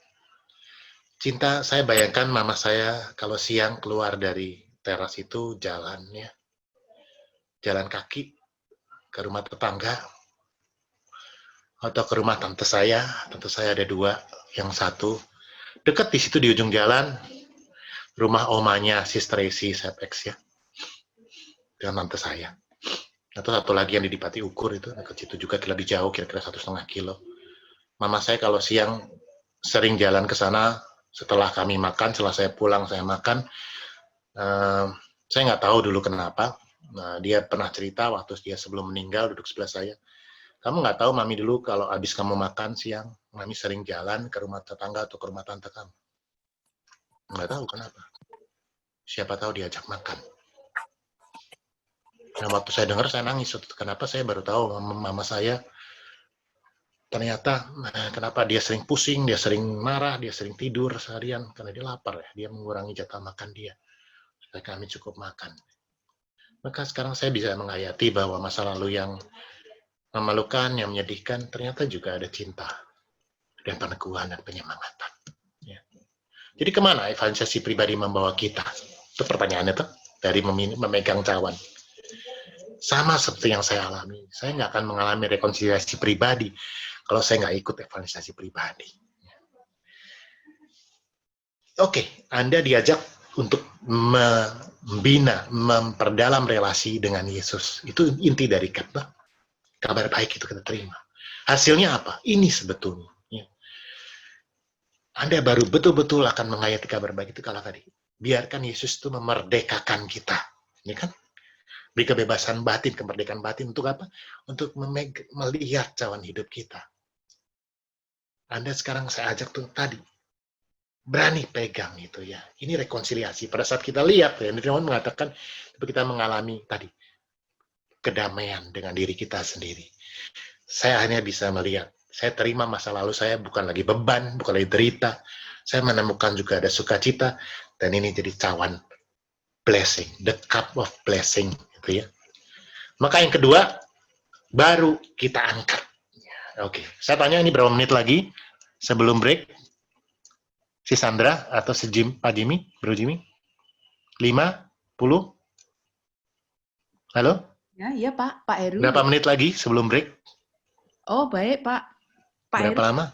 Cinta, saya bayangkan mama saya kalau siang keluar dari teras itu jalan ya, jalan kaki ke rumah tetangga atau ke rumah tante saya ada dua, yang satu dekat di situ di ujung jalan rumah omanya Sister Tracy Sepex ya, dengan tante saya. Atau satu lagi yang di Dipati Ukur itu dekat situ juga, lebih jauh kira-kira 1,5 kilo. Mama saya kalau siang sering jalan ke sana setelah kami makan, setelah saya pulang saya makan. Saya nggak tahu dulu kenapa. Dia pernah cerita waktu dia sebelum meninggal duduk sebelah saya. Kamu nggak tahu mami dulu kalau habis kamu makan siang, mami sering jalan ke rumah tetangga atau ke rumah tante kamu. Nggak tahu kenapa. Siapa tahu diajak makan. Nah, waktu saya dengar saya nangis. Kenapa saya baru tahu mama saya ternyata kenapa dia sering pusing, dia sering marah, dia sering tidur seharian karena dia lapar ya. Dia mengurangi jatah makan dia supaya kami cukup makan. Maka sekarang saya bisa menghayati bahwa masa lalu yang memalukan, yang menyedihkan, ternyata juga ada cinta dan peneguhan dan penyemangatan. Ya. Jadi kemana evangelisasi pribadi membawa kita? Itu pertanyaannya tuh dari memegang cawan. Sama seperti yang saya alami. Saya nggak akan mengalami rekonsiliasi pribadi kalau saya nggak ikut evangelisasi pribadi. Oke, Anda diajak untuk membina, memperdalam relasi dengan Yesus. Itu inti dari kabar baik itu kita terima. Hasilnya apa? Ini sebetulnya. Anda baru betul-betul akan menghayati kabar baik itu kalau tadi. Biarkan Yesus itu memerdekakan kita. Ya kan? Beri kebebasan batin, kemerdekaan batin untuk apa? Untuk melihat cawan hidup kita. Anda sekarang saya ajak tuh tadi. Berani pegang itu ya. Ini rekonsiliasi. Pada saat kita lihat, ya, Firman mengatakan, kita mengalami tadi kedamaian dengan diri kita sendiri. Saya hanya bisa melihat. Saya terima masa lalu saya bukan lagi beban, bukan lagi derita. Saya menemukan juga ada sukacita. Dan ini jadi cawan blessing. The cup of blessing. Gitu ya. Maka yang kedua, baru kita angkat. Oke, saya tanya ini berapa menit lagi sebelum break? Si Sandra atau si Pak Jimmy, Bro Jimmy? 50? Halo? Ya, iya Pak, Pak Heru. Berapa menit lagi sebelum break? Oh baik Pak. Berapa Heru, lama?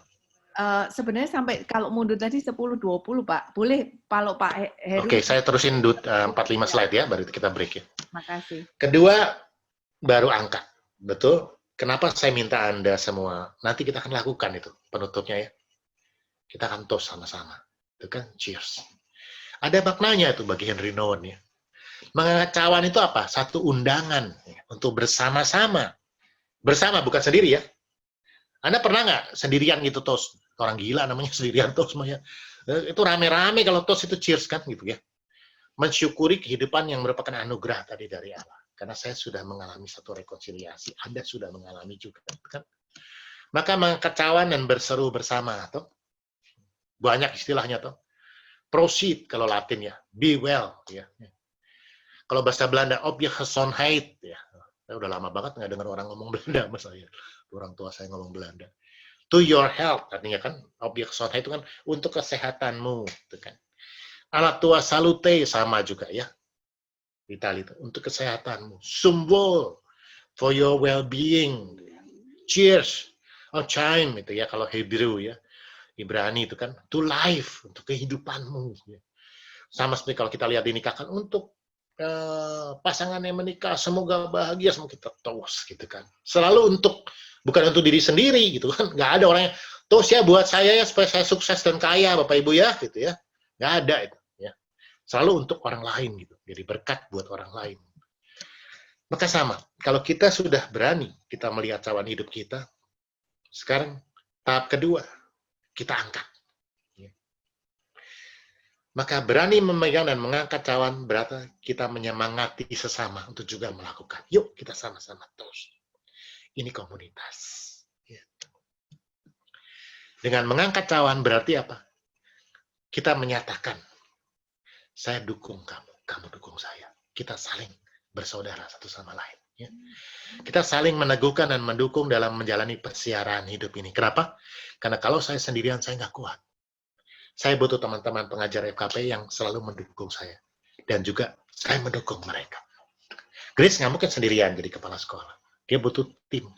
sebenarnya sampai kalau mundur tadi 10-20 Pak. Boleh kalau Pak Heru. Oke, saya terusin 45 slide ya, baru kita break ya. Makasih. Kedua, baru angkat. Betul? Kenapa saya minta Anda semua, nanti kita akan lakukan itu, penutupnya ya. Kita akan toast sama-sama. Itu kan, cheers. Ada maknanya itu bagi Henry Nouwen ya. Mengangkat cawan itu apa? Satu undangan ya, untuk bersama-sama. Bersama, bukan sendiri ya. Anda pernah nggak sendirian gitu toast? Orang gila namanya sendirian toast. Itu rame-rame kalau toast itu cheers kan gitu ya. Mensyukuri kehidupan yang merupakan anugerah tadi dari Allah. Karena saya sudah mengalami satu rekonsiliasi. Anda sudah mengalami juga kan. Maka mengangkat cawan dan berseru bersama. Toh? banyak istilahnya tuh. Proceed kalau Latin ya, be well ya. Kalau bahasa Belanda, op je gezondheid ya. Saya udah lama banget nggak dengar orang ngomong Belanda sama saya. Orang tua saya ngomong Belanda. To your health, artinya kan, op je gezondheid itu kan untuk kesehatanmu, gitu kan. Alla tua salute sama juga ya. Itali itu untuk kesehatanmu. Sumbol for your well-being. Cheers. Oh, chime itu ya kalau Hebrew ya. Ibrani itu kan to life, untuk kehidupanmu. Sama seperti kalau kita lihat dinikahkan untuk pasangan yang menikah, semoga bahagia, semoga kita terus gitu kan. Selalu untuk, bukan untuk diri sendiri gitu kan. Nggak ada orang yang, terus ya buat saya ya supaya saya sukses dan kaya Bapak Ibu ya gitu ya. Nggak ada itu ya. Selalu untuk orang lain gitu. Jadi berkat buat orang lain. Maka sama, kalau kita sudah berani kita melihat cawan hidup kita, sekarang tahap kedua, kita angkat. Maka berani memegang dan mengangkat cawan berarti kita menyemangati sesama untuk juga melakukan. Yuk kita sama-sama terus. Ini komunitas. Dengan mengangkat cawan berarti apa? Kita menyatakan, saya dukung kamu, kamu dukung saya. Kita saling bersaudara satu sama lain. Ya. Kita saling meneguhkan dan mendukung dalam menjalani persiaran hidup ini. Kenapa? Karena kalau saya sendirian, saya nggak kuat. Saya butuh teman-teman pengajar FKP yang selalu mendukung saya. Dan juga saya mendukung mereka. Grace nggak mungkin sendirian jadi kepala sekolah. Dia butuh tim.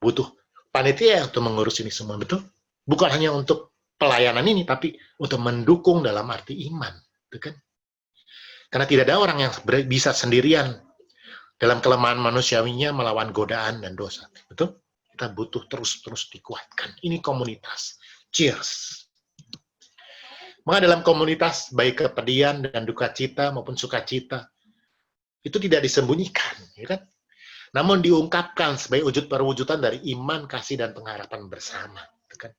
Butuh panitia untuk mengurus ini semua. Betul? Bukan hanya untuk pelayanan ini, tapi untuk mendukung dalam arti iman. Betul kan? Karena tidak ada orang yang bisa sendirian dalam kelemahan manusiawinya melawan godaan dan dosa. Betul? Kita butuh terus-terus dikuatkan. Ini komunitas. Cheers. Maka dalam komunitas, baik kepedihan dan duka cita maupun sukacita, itu tidak disembunyikan. Ya kan? Namun diungkapkan sebagai wujud perwujudan dari iman, kasih, dan pengharapan bersama. Ya kan?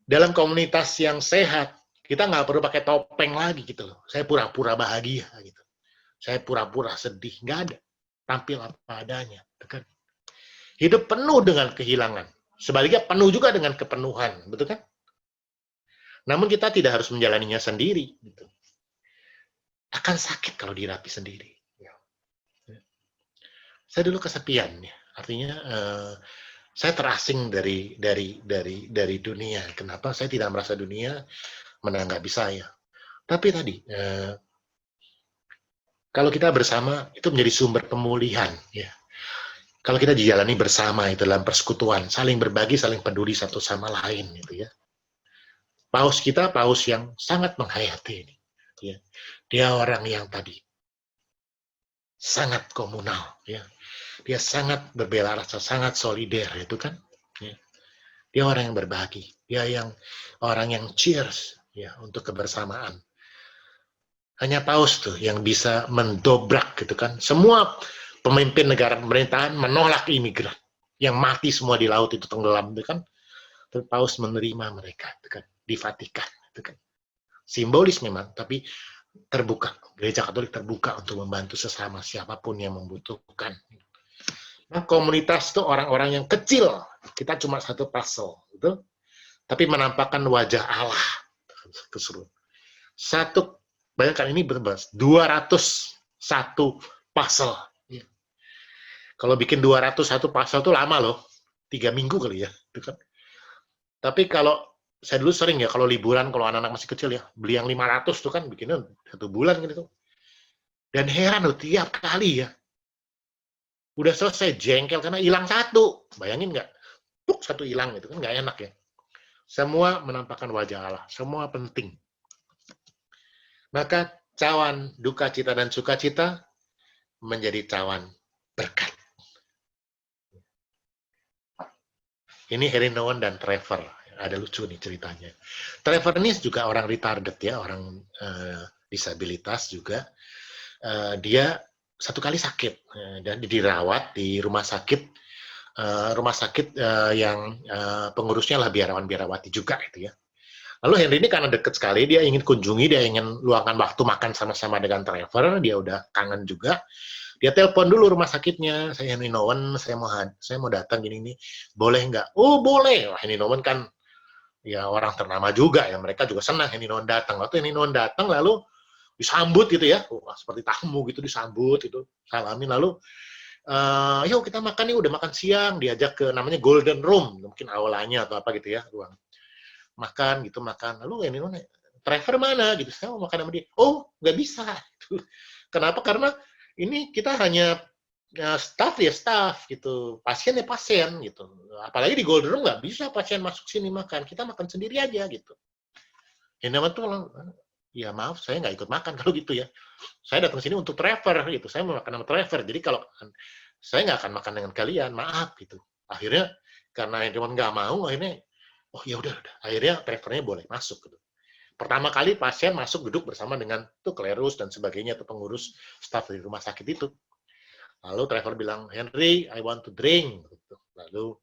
Dalam komunitas yang sehat, kita nggak perlu pakai topeng lagi gitu loh. Saya pura-pura bahagia gitu. Saya pura-pura sedih. Nggak ada. Tampil apa adanya. Ya kan? Hidup penuh dengan kehilangan. Sebaliknya penuh juga dengan kepenuhan. Betul kan? Namun kita tidak harus menjalaninya sendiri. Gitu. Akan sakit kalau dirapi sendiri. Saya dulu kesepian. Ya. Artinya saya terasing dari dunia. Kenapa? Saya tidak merasa dunia menanggapi saya. Tapi tadi, kalau kita bersama, itu menjadi sumber pemulihan. Ya. Kalau kita dijalani bersama itu dalam persekutuan, saling berbagi, saling peduli satu sama lain. Gitu ya. Paus kita, paus yang sangat menghayati ini. Ya. Dia orang yang tadi sangat komunal. Ya. Dia sangat berbela rasa, sangat solider. Itu kan. Ya. Dia orang yang berbagi. Dia yang orang yang cheers ya, untuk kebersamaan. Hanya paus tuh yang bisa mendobrak gitu kan. Semua pemimpin negara pemerintahan menolak imigran. Yang mati semua di laut itu tenggelam. Itu kan. Tapi paus menerima mereka. Itu kan. Di Vatikan, itu kan simbolis memang, tapi terbuka. Gereja Katolik terbuka untuk membantu sesama siapapun yang membutuhkan. Nah, komunitas itu orang-orang yang kecil, kita cuma satu puzzle, gitu. Tapi menampakkan wajah Allah keseluruhan. Bayangkan ini berbahas 201 puzzle. Ya. Kalau bikin 201 puzzle itu lama loh, 3 minggu kali ya, gitu kan. Tapi kalau saya dulu sering ya, kalau liburan, kalau anak-anak masih kecil ya, beli yang 500 tuh kan, bikinnya 1 bulan gitu. Dan heran loh, tiap kali ya. Udah selesai, jengkel karena hilang 1. Bayangin nggak? Puk, 1 hilang gitu kan, nggak enak ya. Semua menampakkan wajah Allah, semua penting. Maka cawan duka cita dan sukacita menjadi cawan berkat. Ini Henry Nouwen dan Trevor. Ada lucu nih ceritanya. Trevor ini juga orang retarded ya, orang disabilitas juga. Dia 1 kali sakit dan dirawat di rumah sakit yang pengurusnya lah biarawati juga gitu ya. Lalu Henry ini karena dekat sekali, dia ingin kunjungi, dia ingin luangkan waktu makan sama-sama dengan Trevor, dia udah kangen juga. Dia telepon dulu rumah sakitnya, saya Henry Nouwen, saya mau datang gini nih, boleh nggak? Oh boleh. Wah, Henry Nouwen kan ya orang ternama juga ya, mereka juga senang ini non datang. Waktu ini non datang lalu disambut gitu ya, wah, seperti tamu gitu disambut itu, salamin lalu yuk kita makan nih, udah makan siang, diajak ke namanya Golden Room, mungkin aulanya atau apa gitu ya, ruang makan gitu, makan. Lalu ini nona, Trevor mana gitu, saya mau makan sama dia. Oh nggak bisa. Kenapa? Karena ini kita hanya staff ya staff gitu, pasien ya pasien gitu. Apalagi di Golden Room nggak bisa pasien masuk sini makan, kita makan sendiri aja gitu. Ini namanya tuh, ya maaf saya nggak ikut makan kalau gitu ya. Saya datang sini untuk Trevor gitu, saya mau makan sama Trevor. Jadi kalau saya nggak akan makan dengan kalian, maaf gitu. Akhirnya karena Edwin nggak mau, akhirnya oh ya udah. Akhirnya Trevornya boleh masuk gitu. Pertama kali pasien masuk duduk bersama dengan tuh klerus dan sebagainya, atau pengurus staf dari rumah sakit itu. Lalu Trevor bilang, Henry, I want to drink. Gitu. Lalu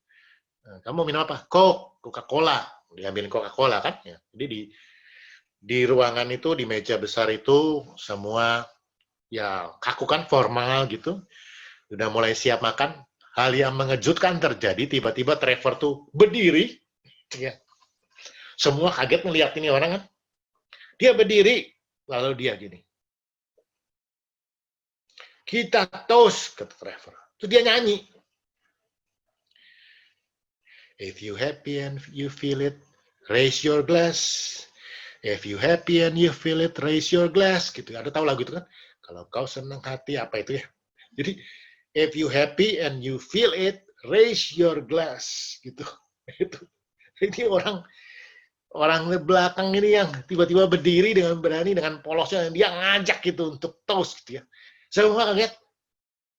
kamu minum apa? Coca-Cola. Diambilin Coca-Cola kan? Ya. Jadi di ruangan itu, di meja besar itu, semua ya kaku kan, formal gitu. Udah mulai siap makan. Hal yang mengejutkan terjadi, tiba-tiba Trevor tuh berdiri. Ya. Semua kaget melihat ini orang kan. Dia berdiri, lalu dia gini. Kita toast, kata Trevor. Terus dia nyanyi. If you happy and you feel it, raise your glass. If you happy and you feel it, raise your glass. Gitu. Ada tahu lagu itu kan? Kalau kau senang hati, apa itu ya? Jadi, if you happy and you feel it, raise your glass. Gitu. Ini orang di belakang ini yang tiba-tiba berdiri dengan berani, dengan polosnya, dan dia ngajak gitu untuk toast gitu ya. Semua kaget.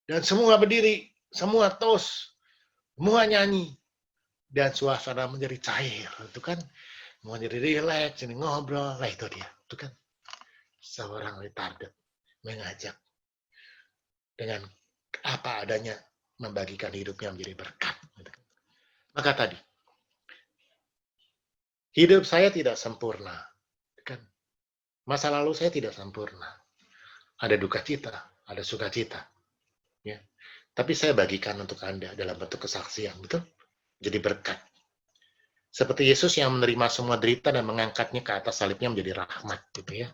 Dan semua berdiri, semua toast, semua nyanyi. Dan suasana menjadi cair. Itu kan, mau jadi relax, ini ngobrol. Lah itu dia. Itu kan, seorang retarded mengajak dengan apa adanya, membagikan hidupnya menjadi berkat. Maka tadi, hidup saya tidak sempurna. Kan? Masa lalu saya tidak sempurna. Ada duka cita, ada sukacita. Ya. Tapi saya bagikan untuk Anda dalam bentuk kesaksian. Betul? Jadi berkat. Seperti Yesus yang menerima semua derita dan mengangkatnya ke atas salibnya menjadi rahmat. Gitu ya.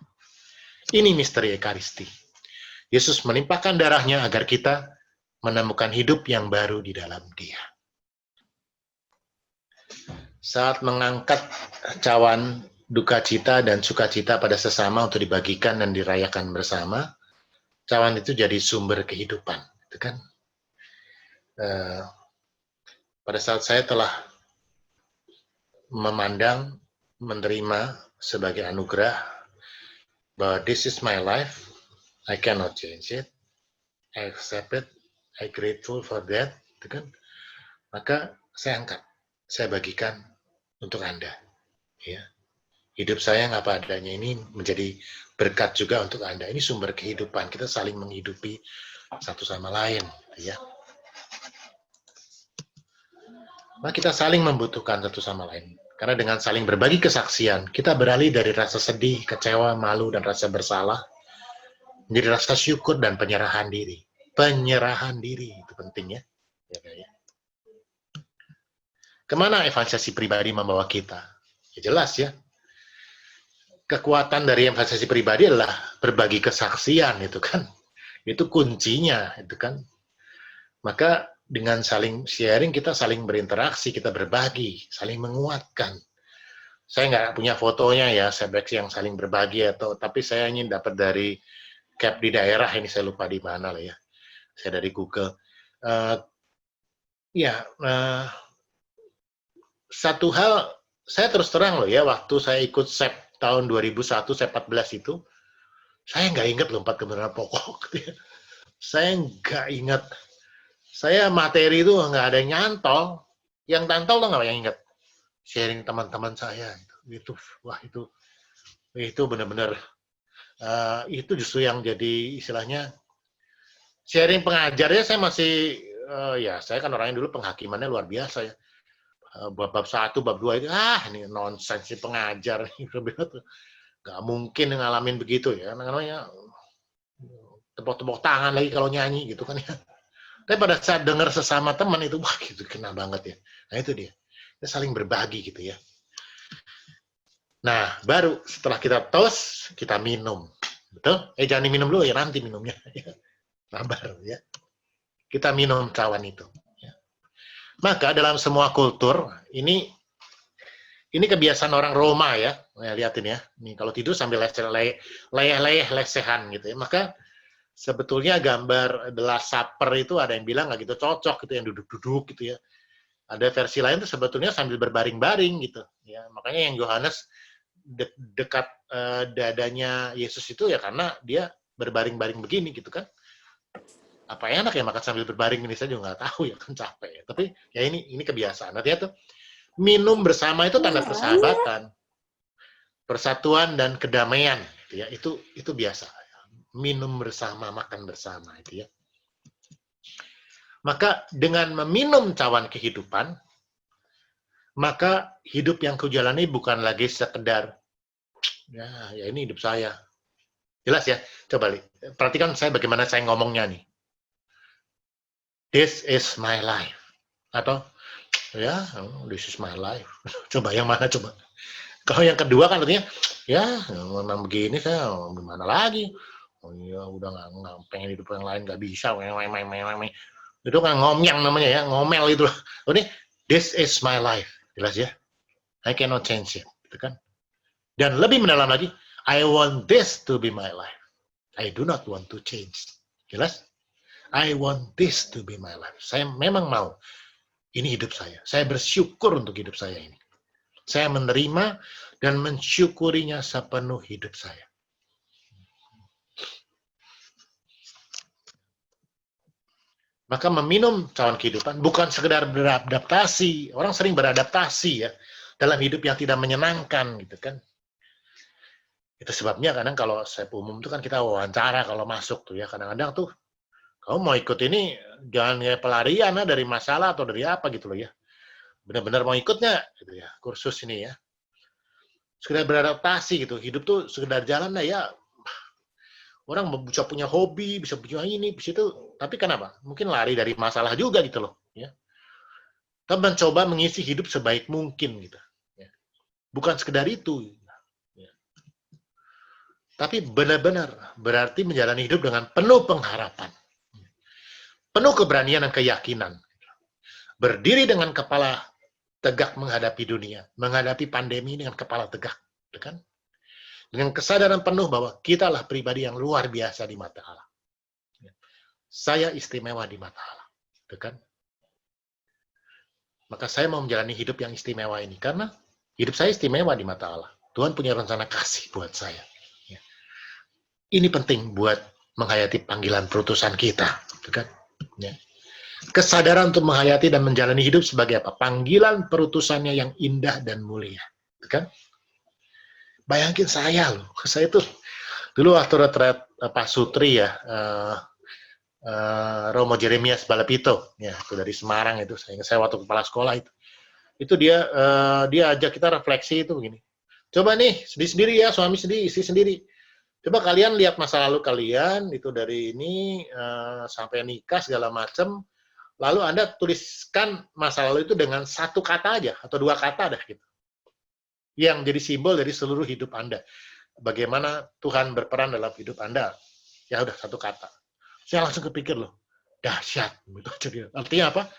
Ini misteri Ekaristi. Yesus melimpahkan darahnya agar kita menemukan hidup yang baru di dalam Dia. Saat mengangkat cawan duka cita dan sukacita pada sesama untuk dibagikan dan dirayakan bersama, cawan itu jadi sumber kehidupan. Itu kan? Pada saat saya telah memandang, menerima sebagai anugerah bahwa this is my life, I cannot change it, I accept it, I grateful for that, itu kan? Maka saya angkat, saya bagikan untuk Anda. Ya. Hidup saya yang apa adanya ini menjadi berkat juga untuk Anda. Ini sumber kehidupan, kita saling menghidupi satu sama lain. Ya. Maka kita saling membutuhkan satu sama lain. Karena dengan saling berbagi kesaksian, kita beralih dari rasa sedih, kecewa, malu, dan rasa bersalah, menjadi rasa syukur dan penyerahan diri. Penyerahan diri, itu penting ya. Ya. Kemana evangelisasi pribadi membawa kita? Ya jelas ya. Kekuatan dari evangelisasi pribadi adalah berbagi kesaksian, itu kan. Itu kuncinya, itu kan. Maka dengan saling sharing, kita saling berinteraksi, kita berbagi, saling menguatkan. Saya nggak punya fotonya ya, saya yang saling berbagi, tapi saya ingin dapat dari cap di daerah, ini saya lupa di mana lah ya. Saya dari Google. Satu hal, saya terus terang loh ya, waktu saya ikut SEP tahun 2001, SEP 14 itu, saya nggak ingat loh 4 kebenaran pokok. Saya nggak ingat. Saya materi itu nggak ada yang nyantol. Yang tantol tuh nggak yang ingat. Sharing teman-teman saya. Wah itu benar-benar, itu justru yang jadi istilahnya, sharing pengajarnya saya masih, saya kan orangnya dulu penghakimannya luar biasa ya. Bab 1, bab 2 itu, ini nonsens sih pengajar. Nggak mungkin ngalamin begitu ya. Namanya tepuk-tepuk tangan lagi kalau nyanyi gitu kan ya. Tapi pada saat dengar sesama teman itu, wah gitu kena banget ya. Nah itu dia. Kita saling berbagi gitu ya. Nah, baru setelah kita tos, kita minum. Betul? Jangan diminum dulu ya, nanti minumnya. Sabar ya. Kita minum cawan itu. Ya. Maka dalam semua kultur, ini kebiasaan orang Roma ya. Nah, lihatin ya. Nih kalau tidur sambil leyeh-leyeh lesehan gitu ya. Maka sebetulnya gambar The Last Supper itu ada yang bilang nggak gitu cocok gitu, yang duduk-duduk gitu ya. Ada versi lain tuh sebetulnya sambil berbaring-baring gitu. Ya, makanya yang Yohanes dekat dadanya Yesus itu ya karena dia berbaring-baring begini gitu kan. Apa enak ya makan sambil berbaring ini, saya juga nggak tahu ya, kan capek ya. Tapi ya ini kebiasaan. Artinya tuh minum bersama itu tanda persahabatan, persatuan dan kedamaian gitu ya. Itu biasa. Minum bersama, makan bersama itu ya. Maka dengan meminum cawan kehidupan, maka hidup yang kujalani bukan lagi sekedar ya ini hidup saya. Jelas ya? Coba perhatikan saya bagaimana saya ngomongnya nih. This is my life. Atau ya, this is my life. Coba yang mana coba? Kalau yang kedua kan artinya ya memang begini, saya gimana lagi? Oh iya, udah nggak pengen hidup yang lain, nggak bisa. Itu kan ngomyang namanya ya, ngomel itu. Oh, ini this is my life. Jelas ya? I cannot change it. Gitu kan? Dan lebih mendalam lagi, I want this to be my life. I do not want to change. Jelas? I want this to be my life. Saya memang mau. Ini hidup saya. Saya bersyukur untuk hidup saya ini. Saya menerima dan mensyukurinya sepenuh hidup saya. Maka meminum cawan kehidupan bukan sekedar beradaptasi. Orang sering beradaptasi ya dalam hidup yang tidak menyenangkan gitu kan. Itu sebabnya kadang kalau saya umum itu kan kita wawancara kalau masuk tuh ya, kadang-kadang tuh kamu mau ikut ini jangan kayak pelarian ya dari masalah atau dari apa gitu loh ya. Benar-benar mau ikutnya gitu ya, kursus ini ya. Sekedar beradaptasi gitu. Hidup tuh sekedar jalan lah ya. Orang bisa punya hobi, bisa punya ini, bisa itu. Tapi kenapa? Mungkin lari dari masalah juga gitu loh ya. Kita mencoba mengisi hidup sebaik mungkin gitu. Ya. Bukan sekedar itu. Ya. Tapi benar-benar berarti menjalani hidup dengan penuh pengharapan. Penuh keberanian dan keyakinan. Berdiri dengan kepala tegak menghadapi dunia, menghadapi pandemi dengan kepala tegak, kan? Dengan kesadaran penuh bahwa kitalah pribadi yang luar biasa di mata Allah. Saya istimewa di mata Allah, kan? Maka saya mau menjalani hidup yang istimewa ini karena hidup saya istimewa di mata Allah. Tuhan punya rencana kasih buat saya. Ini penting buat menghayati panggilan perutusan kita, kan? Ya. Kesadaran untuk menghayati dan menjalani hidup sebagai apa? Panggilan perutusannya yang indah dan mulia. Kan? Bayangin saya loh. Saya tuh dulu waktu retret Pak Sutri ya, Romo Jeremias Balapito, ya itu dari Semarang itu. Saya waktu kepala sekolah itu dia ajak kita refleksi itu begini. Coba nih sedih sendiri ya, suami sedih, istri sendiri. Coba kalian lihat masa lalu kalian itu dari ini sampai nikah segala macam. Lalu Anda tuliskan masa lalu itu dengan satu kata aja atau dua kata dah gitu. Yang jadi simbol dari seluruh hidup Anda. Bagaimana Tuhan berperan dalam hidup Anda. Ya udah satu kata. Saya langsung kepikir loh, dahsyat. Artinya apa?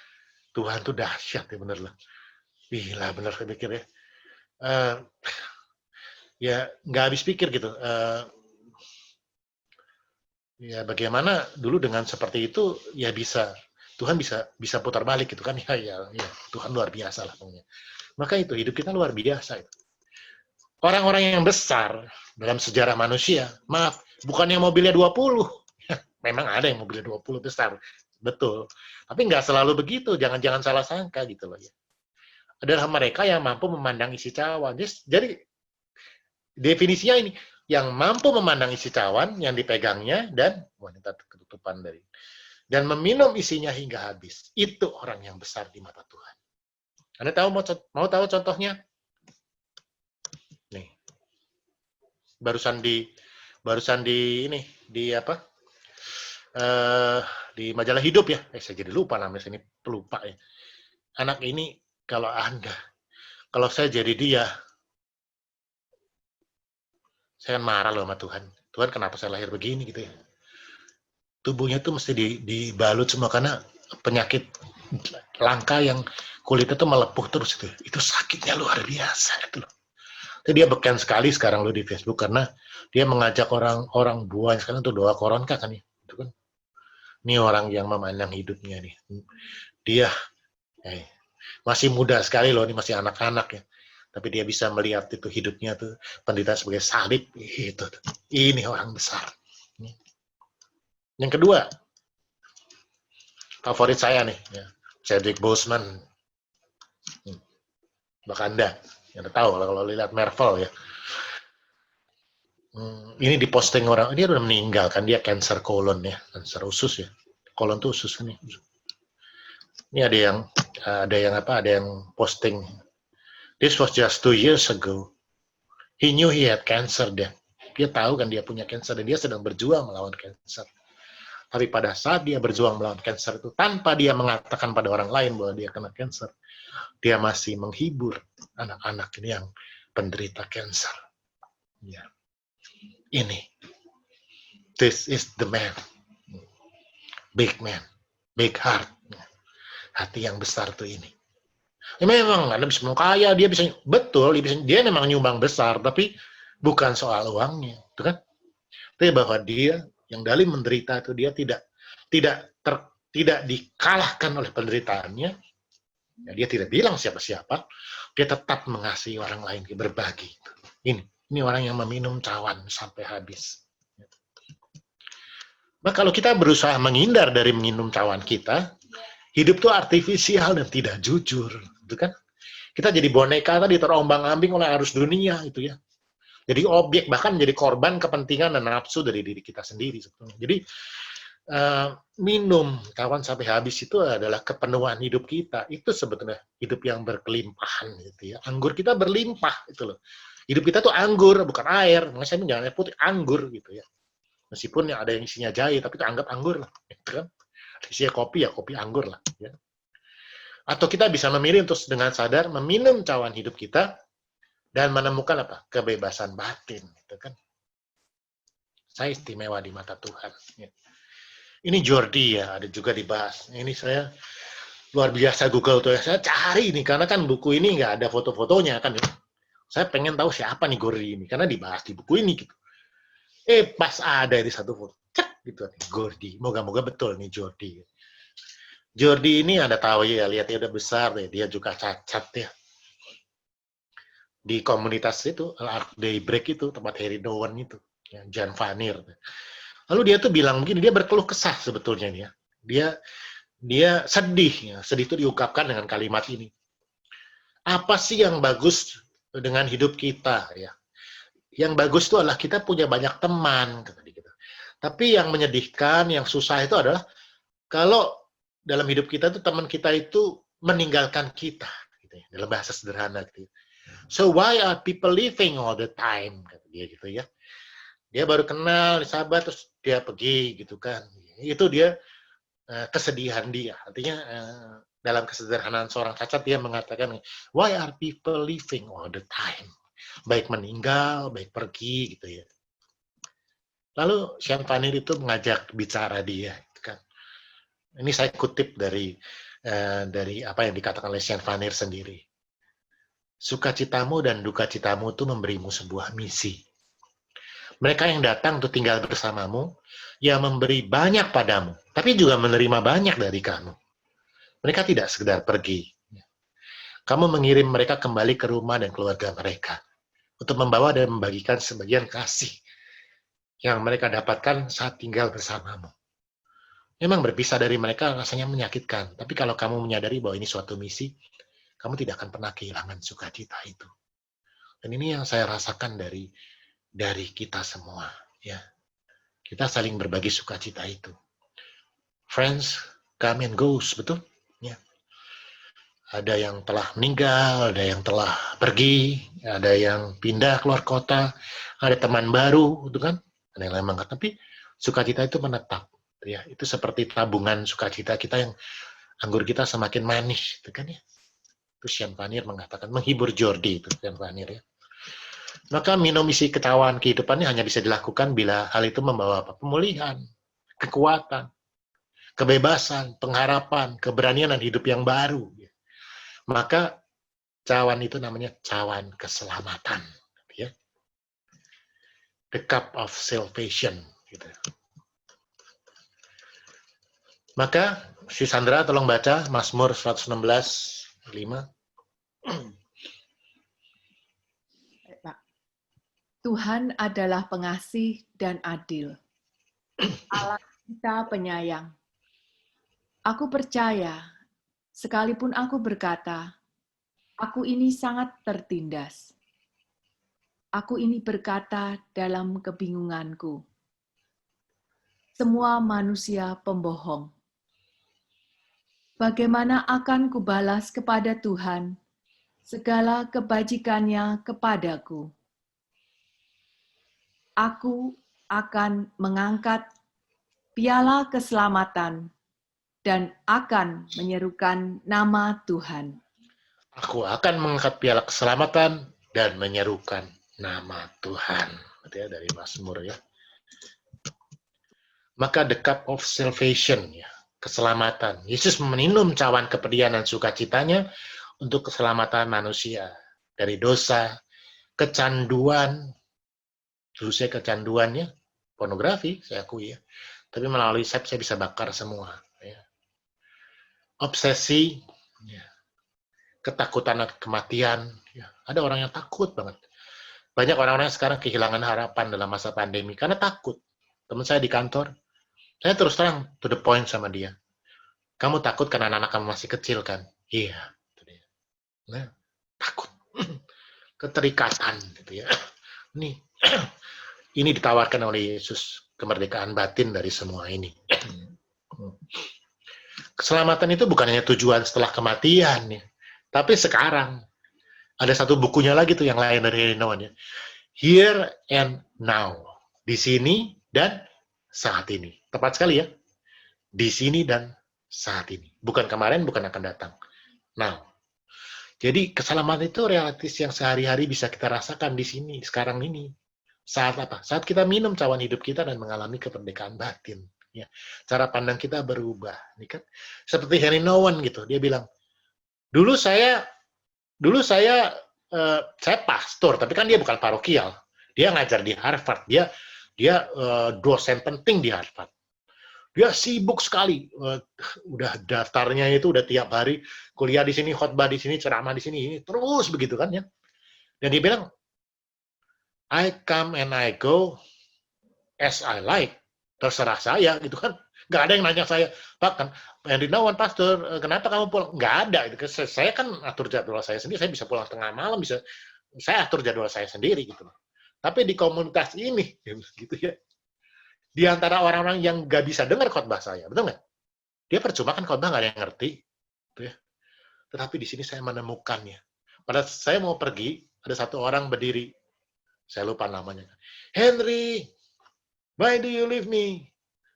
Tuhan tuh dahsyat ya bener lah. Gila bener saya pikir ya. Ya nggak habis pikir gitu. Ya bagaimana dulu dengan seperti itu ya Tuhan bisa putar balik gitu kan ya Tuhan luar biasa lah pokoknya. Maka itu hidup kita luar biasa itu. Orang-orang yang besar dalam sejarah manusia, maaf, bukannya mobilnya 20. Memang ada yang mobilnya 20 besar, betul. Tapi nggak selalu begitu, jangan salah sangka gitu loh ya. Adalah mereka yang mampu memandang isi cawan. Jadi definisinya ini, yang mampu memandang isi cawan yang dipegangnya dan wanita ketutupan dari dan meminum isinya hingga habis. Itu orang yang besar di mata Tuhan. Anda tahu mau tahu contohnya? Nih. Barusan di ini di apa? Di majalah Hidup ya. Saya jadi lupa namanya, ini pelupa ya. Anak ini kalau saya jadi dia Saya kan marah loh sama Tuhan. Tuhan kenapa saya lahir begini gitu ya. Tubuhnya tuh mesti dibalut semua karena penyakit langka yang kulitnya tuh melepuh terus itu. Itu sakitnya luar biasa itu loh. Jadi dia beken sekali sekarang lo di Facebook karena dia mengajak orang buahnya sekarang untuk doa koronka kan ya. Itu kan. Ini orang yang memandang hidupnya nih. Dia masih muda sekali loh, ini masih anak-anak ya. Tapi dia bisa melihat itu hidupnya tuh penderitaan sebagai salib itu. Ini orang besar. Yang kedua, favorit saya nih, ya, Chadwick Boseman. Wakanda, yang tahu kalau lihat Marvel ya. Ini diposting orang, dia udah meninggal kan, dia cancer colon ya, cancer usus ya. Colon tuh usus ini. Ini ada yang posting. This was just 2 years ago. He knew he had cancer dia. Dia tahu kan dia punya cancer dan dia sedang berjuang melawan cancer. Tapi pada saat dia berjuang melawan cancer itu, tanpa dia mengatakan pada orang lain bahwa dia kena cancer, dia masih menghibur anak-anak ini yang penderita cancer. Ya. Ini. This is the man. Big man. Big heart. Hati yang besar tuh ini. Ya memang Anda bisa kaya, dia bisa betul, dia memang nyumbang besar, tapi bukan soal uangnya, itu kan? Tapi bahwa dia yang dalam menderita itu dia tidak dikalahkan oleh penderitaannya. Ya, dia tidak bilang siapa-siapa, dia tetap mengasihi orang lain, berbagi. Ini orang yang meminum cawan sampai habis. Nah, kalau kita berusaha menghindar dari minum cawan kita, hidup itu artifisial dan tidak jujur, gitu kan? Kita jadi boneka tadi terombang-ambing oleh arus dunia itu ya. Jadi objek, bahkan menjadi korban kepentingan dan nafsu dari diri kita sendiri sebetulnya. Jadi minum cawan sampai habis itu adalah kepenuhan hidup kita. Itu sebetulnya hidup yang berkelimpahan gitu ya. Anggur kita berlimpah itu loh. Hidup kita tuh anggur, bukan air. Makanya saya jangan air putih, anggur gitu ya. Meskipun ada yang isinya jahe, tapi itu anggap anggur lah, gitu kan? Isinya kopi ya kopi anggur lah. Ya. Atau kita bisa memilih untuk dengan sadar meminum cawan hidup kita dan menemukan apa? Kebebasan batin, gitu kan? Saya istimewa di mata Tuhan. Ya. Ini Jordi ya, ada juga dibahas. Ini saya luar biasa Google tuh ya. Saya cari ini karena kan buku ini nggak ada foto-fotonya kan. Ya. Saya pengen tahu siapa nih Jordi ini karena dibahas di buku ini gitu. Pas ada di satu foto, cek gitu nih Jordi. Moga-moga betul nih Jordi. Jordi ini ada tahu ya, lihat dia udah besar deh, dia juga cacat ya. Di komunitas itu, Ark Daybreak itu, tempat Harry Dowan itu, ya, Jan Vanir. Lalu dia tuh bilang begini, dia berkeluh kesah sebetulnya ya. Dia sedih ya, sedih itu diungkapkan dengan kalimat ini. Apa sih yang bagus dengan hidup kita ya? Yang bagus itu adalah kita punya banyak teman, kata dia gitu. Tapi yang menyedihkan, yang susah itu adalah kalau dalam hidup kita itu teman kita itu meninggalkan kita, gitu ya, dalam bahasa sederhana gitu. So why are people living all the time, kata dia gitu ya. Dia baru kenal sahabat terus dia pergi gitu kan. Itu dia kesedihan dia. Artinya dalam kesederhanaan seorang cacat dia mengatakan, why are people living all the time? Baik meninggal, baik pergi gitu ya. Lalu Jan Vanir itu mengajak bicara dia, gitu kan. Ini saya kutip dari apa yang dikatakan oleh Jan Vanir sendiri. Sukacitamu dan dukacitamu itu memberimu sebuah misi. Mereka yang datang untuk tinggal bersamamu, yang memberi banyak padamu, tapi juga menerima banyak dari kamu. Mereka tidak sekedar pergi. Kamu mengirim mereka kembali ke rumah dan keluarga mereka untuk membawa dan membagikan sebagian kasih yang mereka dapatkan saat tinggal bersamamu. Memang berpisah dari mereka rasanya menyakitkan, tapi kalau kamu menyadari bahwa ini suatu misi, kamu tidak akan pernah kehilangan sukacita itu. Dan ini yang saya rasakan dari kita semua, ya. Kita saling berbagi sukacita itu. Friends come and goes, betul? Ya. Ada yang telah meninggal, ada yang telah pergi, ada yang pindah keluar kota, ada teman baru, itu kan? Ada yang lain mengatakan, tapi sukacita itu menetap. Ya, itu seperti tabungan sukacita kita yang anggur kita semakin manis, itu kan ya. Itu Jan Vanir mengatakan, menghibur Jordi itu Jan Vanir ya. Maka minum isi cawan kehidupannya hanya bisa dilakukan bila hal itu membawa apa? Pemulihan, kekuatan, kebebasan, pengharapan, keberanian dan hidup yang baru. Maka cawan itu namanya cawan keselamatan. Ya. The cup of salvation. Gitu. Maka si Sandra tolong baca Mazmur 116:5. Tuhan adalah pengasih dan adil. Allah kita penyayang. Aku percaya, sekalipun aku berkata, aku ini sangat tertindas. Aku ini berkata dalam kebingunganku. Semua manusia pembohong. Bagaimana akan kubalas kepada Tuhan segala kebajikannya kepadaku? Aku akan mengangkat piala keselamatan dan akan menyerukan nama Tuhan. Aku akan mengangkat piala keselamatan dan menyerukan nama Tuhan. Ya, dari Mazmur ya. Maka the cup of salvation ya, keselamatan. Yesus meminum cawan kepedihan dan sukacitanya untuk keselamatan manusia dari dosa, kecanduan. Dulu saya kecanduannya pornografi, saya akui ya. Tapi melalui saya bisa bakar semua. Ya. Obsesi, ya. Ketakutan akan kematian. Ya. Ada orang yang takut banget. Banyak orang-orang yang sekarang kehilangan harapan dalam masa pandemi karena takut. Teman saya di kantor, saya terus terang to the point sama dia. Kamu takut karena anak-anak kamu masih kecil kan? Iya. Nah, takut. Keterikatan gitu ya. Nih. Ini ditawarkan oleh Yesus, kemerdekaan batin dari semua ini. Keselamatan itu bukan hanya tujuan setelah kematian, ya. Tapi sekarang. Ada satu bukunya lagi tuh yang lain dari Henry Nouwen. Ya. Here and Now. Di sini dan saat ini. Tepat sekali ya. Di sini dan saat ini. Bukan kemarin, bukan akan datang. Now. Jadi keselamatan itu realitas yang sehari-hari bisa kita rasakan di sini, sekarang ini. Saat apa? Saat kita minum cawan hidup kita dan mengalami kemerdekaan batin. Ya. Cara pandang kita berubah. Ini kan seperti Henry Nouwen gitu. Dia bilang, dulu saya pastor, tapi kan dia bukan parokial. Dia ngajar di Harvard. Dia dosen penting di Harvard. Dia sibuk sekali. Udah daftarnya itu udah tiap hari kuliah di sini, khotbah di sini, ceramah di sini, terus begitu kan ya. Dan dia bilang, I come and I go as I like. Terserah saya gitu kan. Nggak ada yang nanya saya, Pak, kan Henry Nouwen pastor, kenapa kamu pulang? Nggak ada. Saya kan atur jadwal saya sendiri. Saya bisa pulang tengah malam, saya atur jadwal saya sendiri gitu. Tapi di komunitas ini, gitu ya, di antara orang-orang yang nggak bisa dengar khotbah saya, betul nggak? Dia percuma kan khotbah nggak ada yang ngerti, gitu ya. Tetapi di sini saya menemukannya. Pada saya mau pergi, ada satu orang berdiri. Saya lupa namanya. Henry, why do you leave me?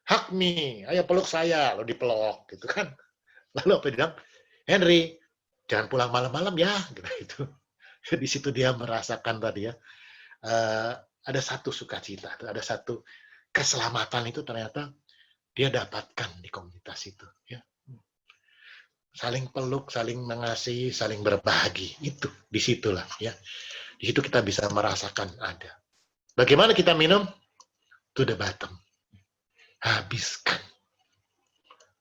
Hug me, ayo peluk saya. Lalu dipeluk, gitu kan. Lalu apa dia bilang? Henry, jangan pulang malam-malam ya. Gitu. Di situ dia merasakan tadi ya. Ada satu sukacita, ada satu keselamatan itu ternyata dia dapatkan di komunitas itu. Ya. Saling peluk, saling mengasihi, saling berbagi. Itu, disitulah ya. Di situ kita bisa merasakan ada. Bagaimana kita minum? To the bottom. Habiskan.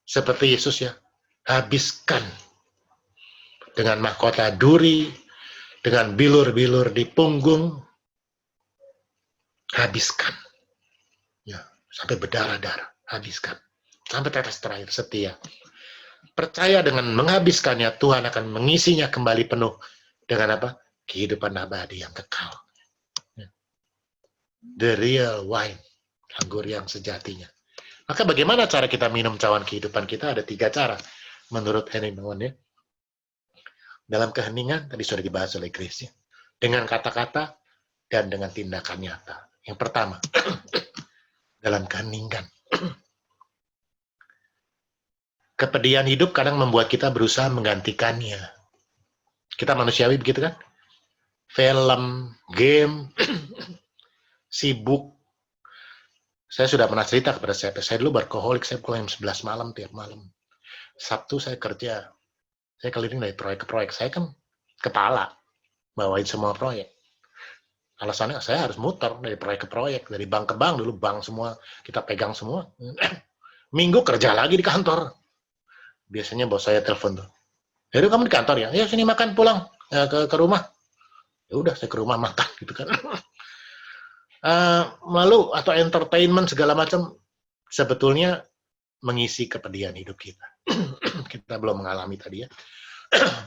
Seperti Yesus ya. Habiskan. Dengan mahkota duri, dengan bilur-bilur di punggung. Habiskan. Ya, sampai berdarah-darah. Habiskan. Sampai tetes terakhir, setia. Percaya dengan menghabiskannya, Tuhan akan mengisinya kembali penuh. Dengan apa? Kehidupan abadi yang kekal. The real wine. Anggur yang sejatinya. Maka bagaimana cara kita minum cawan kehidupan kita? Ada 3 cara. Menurut Henry Nouwen ya. Dalam keheningan, tadi sudah dibahas oleh Grace ya. Dengan kata-kata dan dengan tindakan nyata. Yang pertama, dalam keheningan. Kepedihan hidup kadang membuat kita berusaha menggantikannya. Kita manusiawi begitu kan? film, game, sibuk. Saya sudah pernah cerita kepada saya dulu berkoholik, saya pulang jam 11 malam tiap malam. Sabtu saya kerja, saya keliling dari proyek ke proyek. Saya kan kepala, bawain semua proyek. Alasannya saya harus muter dari proyek ke proyek, dari bank ke bank, dulu bank semua, kita pegang semua. Minggu kerja lagi di kantor. Biasanya bos saya telepon tuh, Heru kamu di kantor ya? Ya sini makan pulang ke rumah. Ya udah saya ke rumah makan gitu kan. Lalu atau entertainment segala macam sebetulnya mengisi kepedihan hidup kita. Kita belum mengalami tadi ya,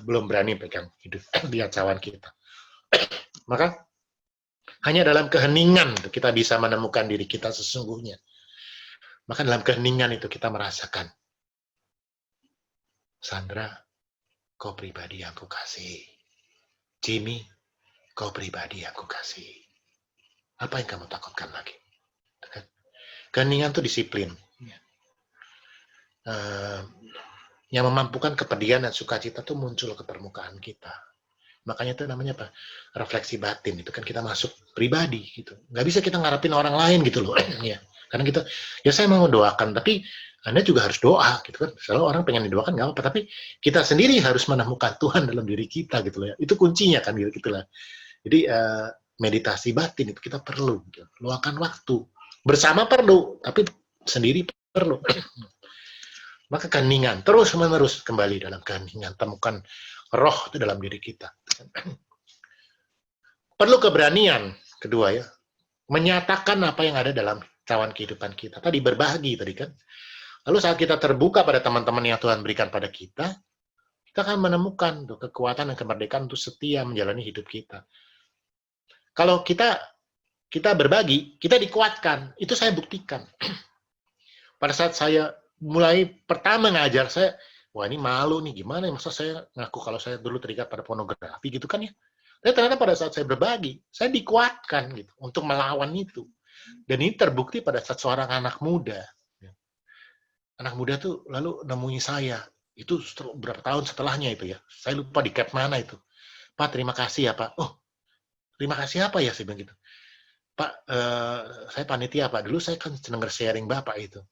belum berani pegang hidup lihat cawan kita. Maka hanya dalam keheningan kita bisa menemukan diri kita sesungguhnya. Maka dalam keheningan itu kita merasakan, Sandra, kau pribadi yang ku kasih. Jimmy, kau pribadi yang ku kasih. Apa yang kamu takutkan lagi? Keheningan itu disiplin. Yang memampukan kepedihan dan sukacita itu muncul ke permukaan kita. Makanya itu namanya apa? Refleksi batin. Itu kan kita masuk pribadi gitu. Nggak bisa kita ngarepin orang lain gitu loh. Ya. Karena kita, ya saya mau doakan, tapi Anda juga harus doa gitu kan. Selalu orang pengen didoakan nggak apa, tapi kita sendiri harus menemukan Tuhan dalam diri kita gitu loh ya. Itu kuncinya kan gitu lah. Jadi meditasi batin itu kita perlu. Gitu. Luangkan waktu. Bersama perlu, tapi sendiri perlu. Maka keheningan terus-menerus kembali dalam keheningan, temukan roh itu dalam diri kita. Perlu keberanian kedua ya, menyatakan apa yang ada dalam cawan kehidupan kita. Tadi berbagi tadi kan. Lalu saat kita terbuka pada teman-teman yang Tuhan berikan pada kita akan menemukan tuh kekuatan dan kemerdekaan untuk setia menjalani hidup kita. Kalau kita berbagi, kita dikuatkan. Itu saya buktikan. Pada saat saya mulai pertama ngajar, saya wah ini malu nih, gimana ya, masa saya ngaku kalau saya dulu terikat pada pornografi gitu kan ya. Dan ternyata pada saat saya berbagi, saya dikuatkan gitu untuk melawan itu. Dan ini terbukti pada saat seorang anak muda. Anak muda tuh lalu nemui saya, itu berapa tahun setelahnya itu ya. Saya lupa di cap mana itu. Pak, terima kasih ya Pak. Oh, terima kasih apa ya, saya bilang gitu. Pak, saya panitia Pak, dulu saya kan senang sharing Bapak itu.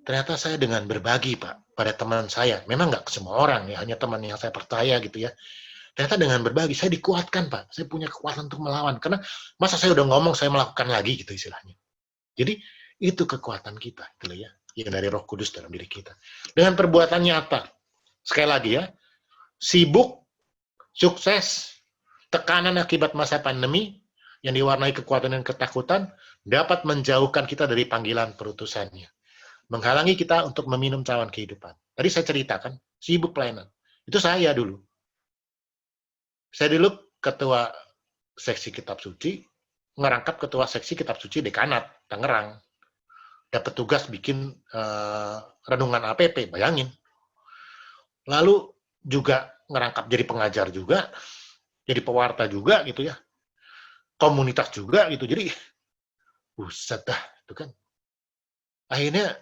Ternyata saya dengan berbagi Pak, pada teman saya, memang nggak ke semua orang ya, hanya teman yang saya percaya gitu ya. Ternyata dengan berbagi, saya dikuatkan Pak, saya punya kekuatan untuk melawan, karena masa saya udah ngomong, saya melakukan lagi gitu istilahnya. Jadi, itu kekuatan kita, gitu ya, yang dari Roh Kudus dalam diri kita. Dengan perbuatan nyata, sekali lagi ya, sibuk, sukses, tekanan akibat masa pandemi, yang diwarnai kekuatan dan ketakutan, dapat menjauhkan kita dari panggilan perutusannya. Menghalangi kita untuk meminum cawan kehidupan. Tadi saya ceritakan, sibuk pelayanan. Itu saya dulu. Saya dulu ketua seksi kitab suci, ngerangkap ketua seksi kitab suci Dekanat, Tangerang. Dapat tugas bikin renungan APP, bayangin. Lalu juga ngerangkap jadi pengajar juga, jadi pewarta juga gitu ya. Komunitas juga gitu. Jadi, buset dah, itu kan. Akhirnya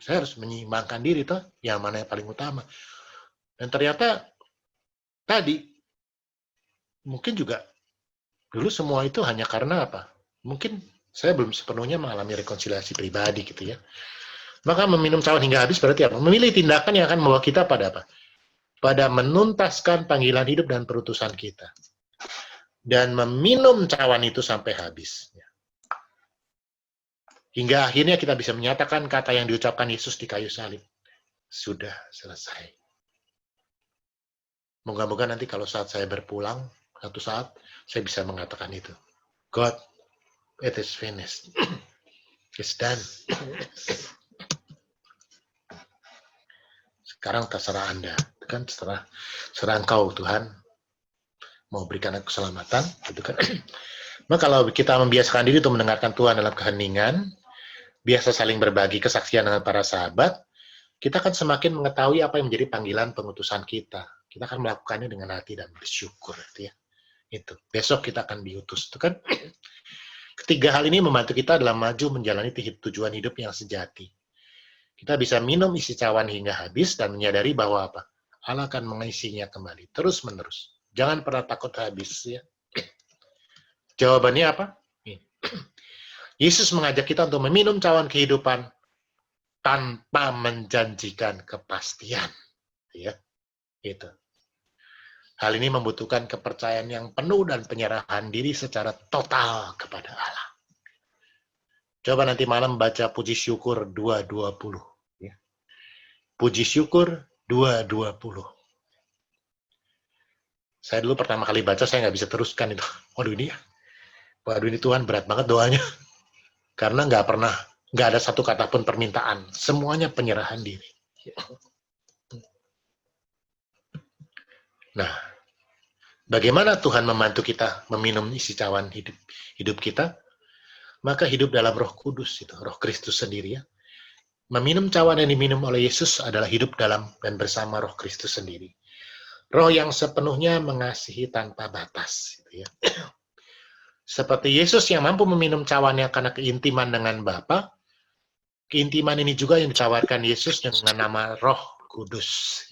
saya harus menyeimbangkan diri toh, yang mana yang paling utama. Dan ternyata tadi mungkin juga dulu semua itu hanya karena apa? Mungkin saya belum sepenuhnya mengalami rekonsiliasi pribadi gitu ya. Maka meminum cawan hingga habis berarti apa? Memilih tindakan yang akan membawa kita pada apa? Pada menuntaskan panggilan hidup dan perutusan kita. Dan meminum cawan itu sampai habis. Hingga akhirnya kita bisa menyatakan kata yang diucapkan Yesus di kayu salib. Sudah selesai. Moga-moga nanti kalau saat saya berpulang, satu saat saya bisa mengatakan itu. God, it is finished. It's done. Sekarang terserah Anda. Kan terserah Engkau Tuhan. Mau berikan aku keselamatan. Gitu kan. Nah, kalau kita membiasakan diri untuk mendengarkan Tuhan dalam keheningan, biasa saling berbagi kesaksian dengan para sahabat, kita akan semakin mengetahui apa yang menjadi panggilan pengutusan kita. Kita akan melakukannya dengan hati dan bersyukur, gitu ya. Itu. Besok kita akan diutus, itu kan. Ketiga hal ini membantu kita dalam maju menjalani tujuan hidup yang sejati. Kita bisa minum isi cawan hingga habis dan menyadari bahwa apa? Allah akan mengisinya kembali terus-menerus Jangan pernah takut habis. Ya. Jawabannya apa? Yesus mengajak kita untuk meminum cawan kehidupan tanpa menjanjikan kepastian. Ya, itu. Hal ini membutuhkan kepercayaan yang penuh dan penyerahan diri secara total kepada Allah. Coba nanti malam baca Puji Syukur 220. Ya. Puji Syukur 220. Saya dulu pertama kali baca, saya nggak bisa teruskan itu. Waduh ini Tuhan berat banget doanya. Karena nggak ada satu kata pun permintaan. Semuanya penyerahan diri. Nah, bagaimana Tuhan membantu kita meminum isi cawan hidup kita? Maka hidup dalam Roh Kudus, itu Roh Kristus sendiri ya. Meminum cawan yang diminum oleh Yesus adalah hidup dalam dan bersama Roh Kristus sendiri. Roh yang sepenuhnya mengasihi tanpa batas. Gitu ya. Seperti Yesus yang mampu meminum cawannya karena keintiman dengan Bapa, keintiman ini juga yang ditawarkan Yesus dengan nama Roh Kudus.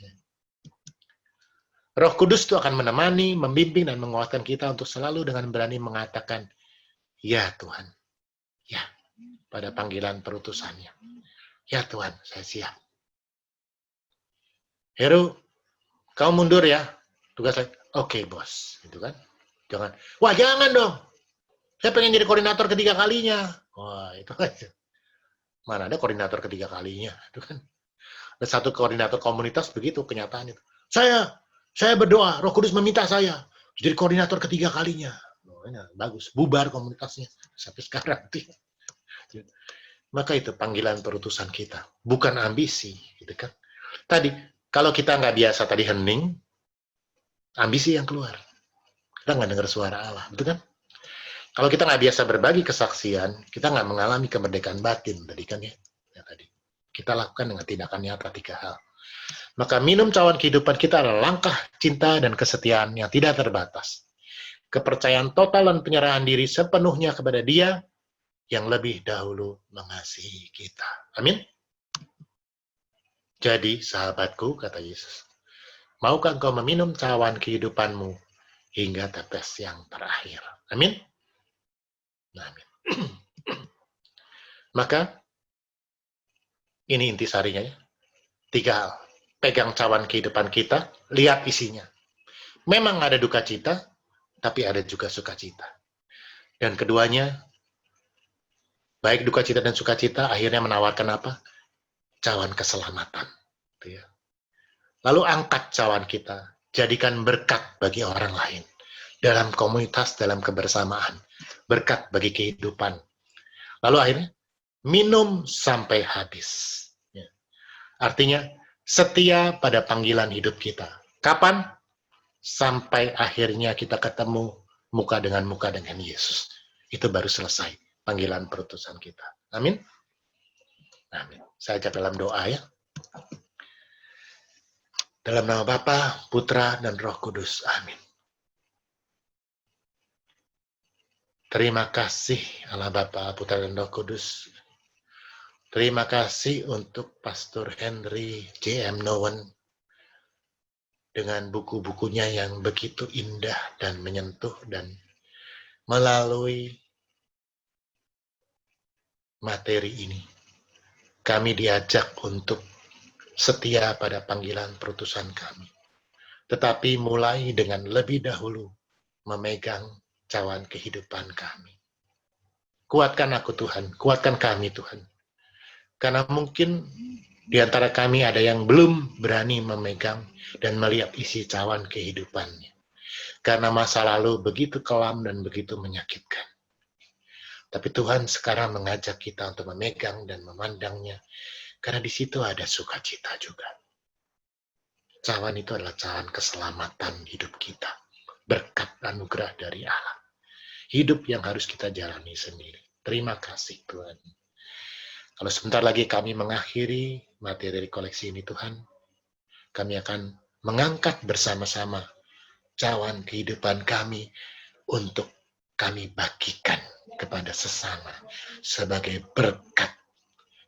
Roh Kudus itu akan menemani, membimbing, dan menguatkan kita untuk selalu dengan berani mengatakan, ya Tuhan, ya, pada panggilan perutusannya. Ya Tuhan, saya siap. Heru, kamu mundur ya. Tugas saya, oke bos. Gitu kan. Jangan dong. Saya pengen jadi koordinator ketiga kalinya. Wah, itu aja. Mana ada koordinator ketiga kalinya. Itu kan. Ada satu koordinator komunitas begitu kenyataannya. Saya berdoa, Roh Kudus meminta saya jadi koordinator ketiga kalinya. Oh, bagus, bubar komunitasnya sampai sekarang. Maka itu panggilan perutusan kita, bukan ambisi, gitu kan? Tadi kalau kita nggak biasa tadi hening, ambisi yang keluar. Kita nggak dengar suara Allah, betul kan? Kalau kita nggak biasa berbagi kesaksian, kita nggak mengalami kemerdekaan batin, tadi kan ya tadi. Kita lakukan dengan tindakan nyata 3 hal. Maka minum cawan kehidupan kita adalah langkah cinta dan kesetiaan yang tidak terbatas. Kepercayaan total dan penyerahan diri sepenuhnya kepada Dia yang lebih dahulu mengasihi kita. Amin. Jadi, sahabatku, kata Yesus, maukah engkau meminum cawan kehidupanmu hingga tetes yang terakhir? Amin. Amin. Maka, ini intisarinya ya. 3 hal. Pegang cawan kehidupan kita, lihat isinya. Memang ada duka cita, tapi ada juga sukacita. Dan keduanya, baik duka cita dan sukacita, akhirnya menawarkan apa? Cawan keselamatan. Lalu angkat cawan kita, jadikan berkat bagi orang lain. Dalam komunitas, dalam kebersamaan. Berkat bagi kehidupan. Lalu akhirnya, minum sampai habis. Artinya, setia pada panggilan hidup kita. Kapan? Sampai akhirnya kita ketemu muka dengan Yesus. Itu baru selesai panggilan perutusan kita. Amin. Amin. Saya ajak dalam doa ya. Dalam nama Bapa, Putra, dan Roh Kudus. Amin. Terima kasih Allah Bapa, Putra, dan Roh Kudus. Terima kasih untuk Pastor Henry J.M. Nouwen dengan buku-bukunya yang begitu indah dan menyentuh, dan melalui materi ini kami diajak untuk setia pada panggilan perutusan kami. Tetapi mulai dengan lebih dahulu memegang cawan kehidupan kami. Kuatkan aku Tuhan, kuatkan kami Tuhan. Karena mungkin di antara kami ada yang belum berani memegang dan melihat isi cawan kehidupannya. Karena masa lalu begitu kelam dan begitu menyakitkan. Tapi Tuhan sekarang mengajak kita untuk memegang dan memandangnya. Karena di situ ada sukacita juga. Cawan itu adalah cawan keselamatan hidup kita. Berkat anugerah dari Allah. Hidup yang harus kita jalani sendiri. Terima kasih Tuhan. Kalau sebentar lagi kami mengakhiri materi dari koleksi ini Tuhan, kami akan mengangkat bersama-sama cawan kehidupan kami untuk kami bagikan kepada sesama sebagai berkat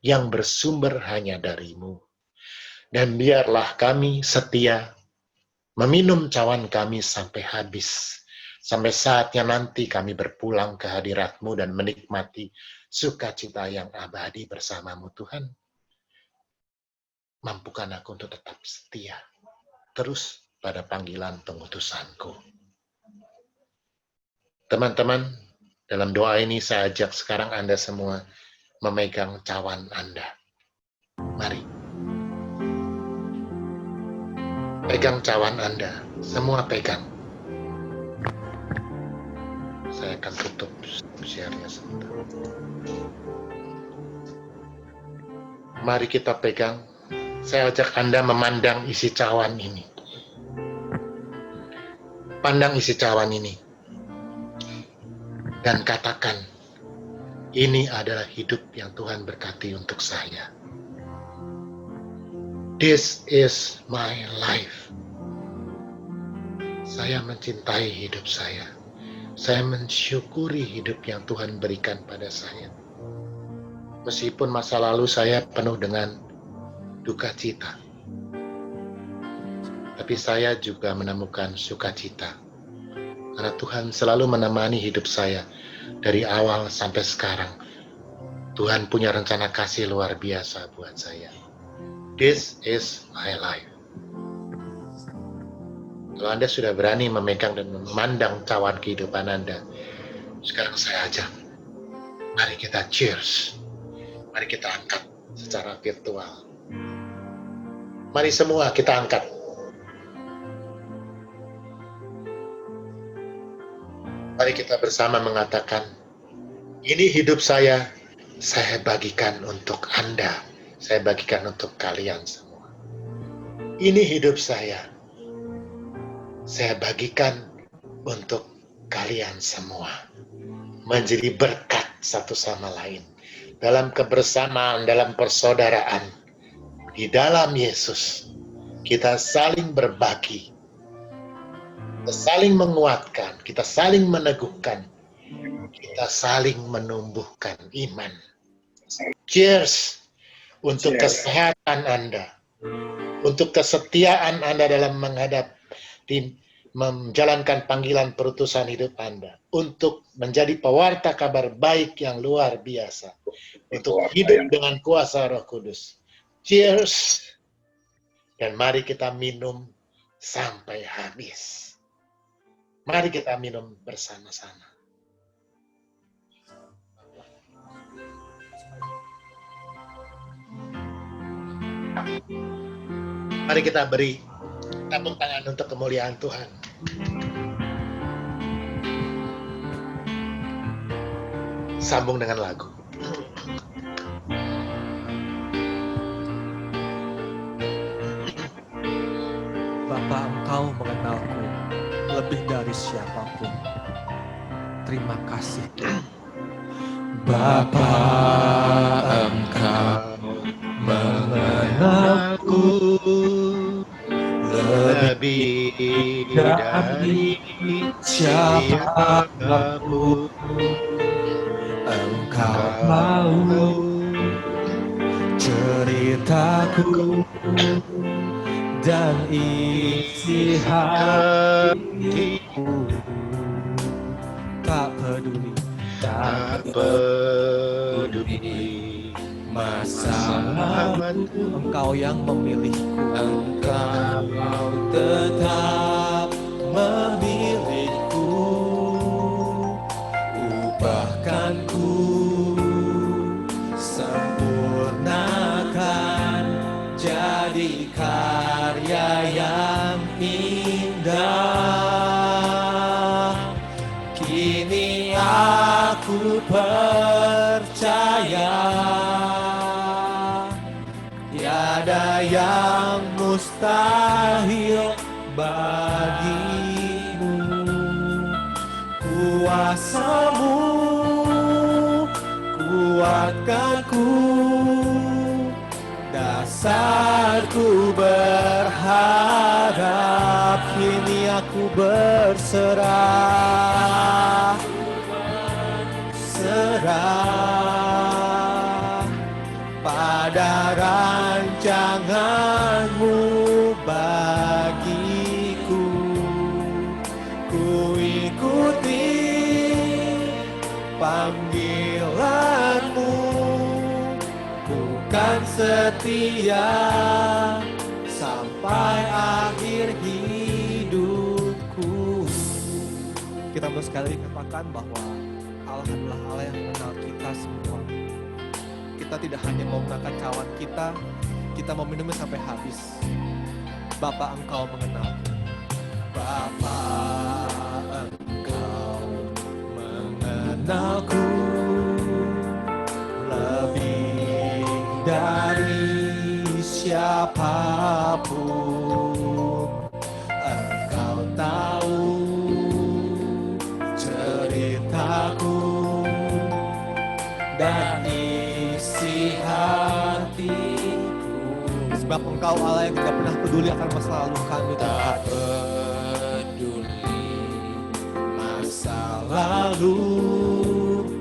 yang bersumber hanya dari-Mu. Dan biarlah kami setia meminum cawan kami sampai habis, sampai saatnya nanti kami berpulang ke hadirat-Mu dan menikmati sukacita yang abadi bersama-Mu, Tuhan. Mampukan aku untuk tetap setia terus pada panggilan pengutusanku. Teman-teman, dalam doa ini saya ajak sekarang Anda semua memegang cawan Anda. Mari. Pegang cawan Anda. Semua pegang. Saya akan tutup share-nya sebentar. Mari kita pegang. Saya ajak Anda memandang isi cawan ini. Pandang isi cawan ini. Dan katakan, ini adalah hidup yang Tuhan berkati untuk saya. This is my life. Saya mencintai hidup saya. Saya mensyukuri hidup yang Tuhan berikan pada saya. Meskipun masa lalu saya penuh dengan duka cita. Tapi saya juga menemukan sukacita. Karena Tuhan selalu menemani hidup saya dari awal sampai sekarang. Tuhan punya rencana kasih luar biasa buat saya. This is my life. Kalau Anda sudah berani memegang dan memandang cawan kehidupan Anda, sekarang saya ajak, mari kita cheers. Mari kita angkat secara virtual. Mari semua kita angkat. Mari kita bersama mengatakan, ini hidup saya bagikan untuk Anda. Saya bagikan untuk kalian semua. Ini hidup saya bagikan untuk kalian semua. Menjadi berkat satu sama lain. Dalam kebersamaan, dalam persaudaraan. Di dalam Yesus, kita saling berbagi. Kita saling menguatkan, kita saling meneguhkan, kita saling menumbuhkan iman. Cheers untuk kesehatan Anda, untuk kesetiaan Anda dalam menjalankan panggilan perutusan hidup Anda, untuk menjadi pewarta kabar baik yang luar biasa, untuk hidup dengan kuasa Roh Kudus. Cheers, dan mari kita minum sampai habis. Mari kita minum bersama-sama. Mari kita beri tepuk tangan untuk kemuliaan Tuhan. Sambung dengan lagu. Bapa, Engkau mengenalku lebih dari siapapun. Terima kasih Tuhan. Bapa, Engkau mengenalku lebih dari siapapun. Engkau tahu ceritaku dan isi hatiku. Tak peduli masalahku, Engkau yang memilihku. Engkau tetap memilihku. Ubahkanku, sempurnakan, jadi karya yang indah. Kini aku percaya tiada yang mustahil bagimu. Kuasa-Mu kuatkanku, dasarku berharap. Kini aku berserah, pada rancangan-Mu bagiku. kan setia sampai akhir hidupku. Kita mau sekali katakan bahwa Allah adalah Allah yang mengenal kita semua. Kita tidak hanya mau menggunakan cawan kita mau minumnya sampai habis. Bapa, Engkau mengenal. Bapa, Engkau mengenalku lebih dari siapapun. Engkau tahu ceritaku dan isi hatiku. Sebab Engkau Allah yang tidak pernah peduli akan masa lalu kami, tak peduli masa lalu.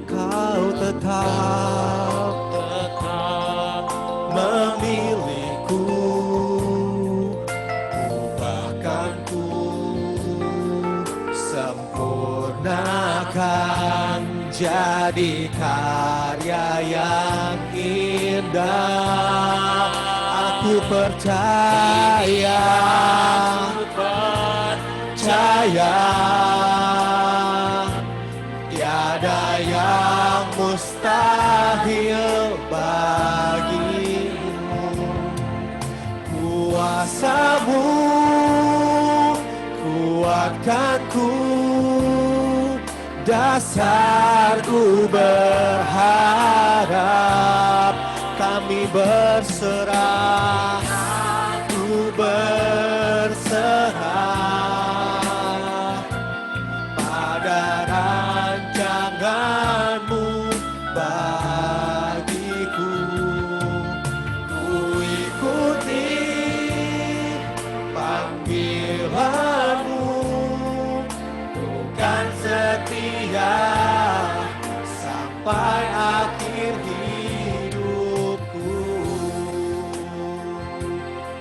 Kau tetap memilihku, bahkan ku sempurnakan jadi karya yang indah. Aku percaya, tiada yang mustahil bagimu. Kuasa-Mu kuatkanku, dasarku berharap. Kami berserah, ku berserah pada rancangan-Mu bagiku. Ku ikuti panggilan-Mu, ku kan setia sampai akhir hidupku.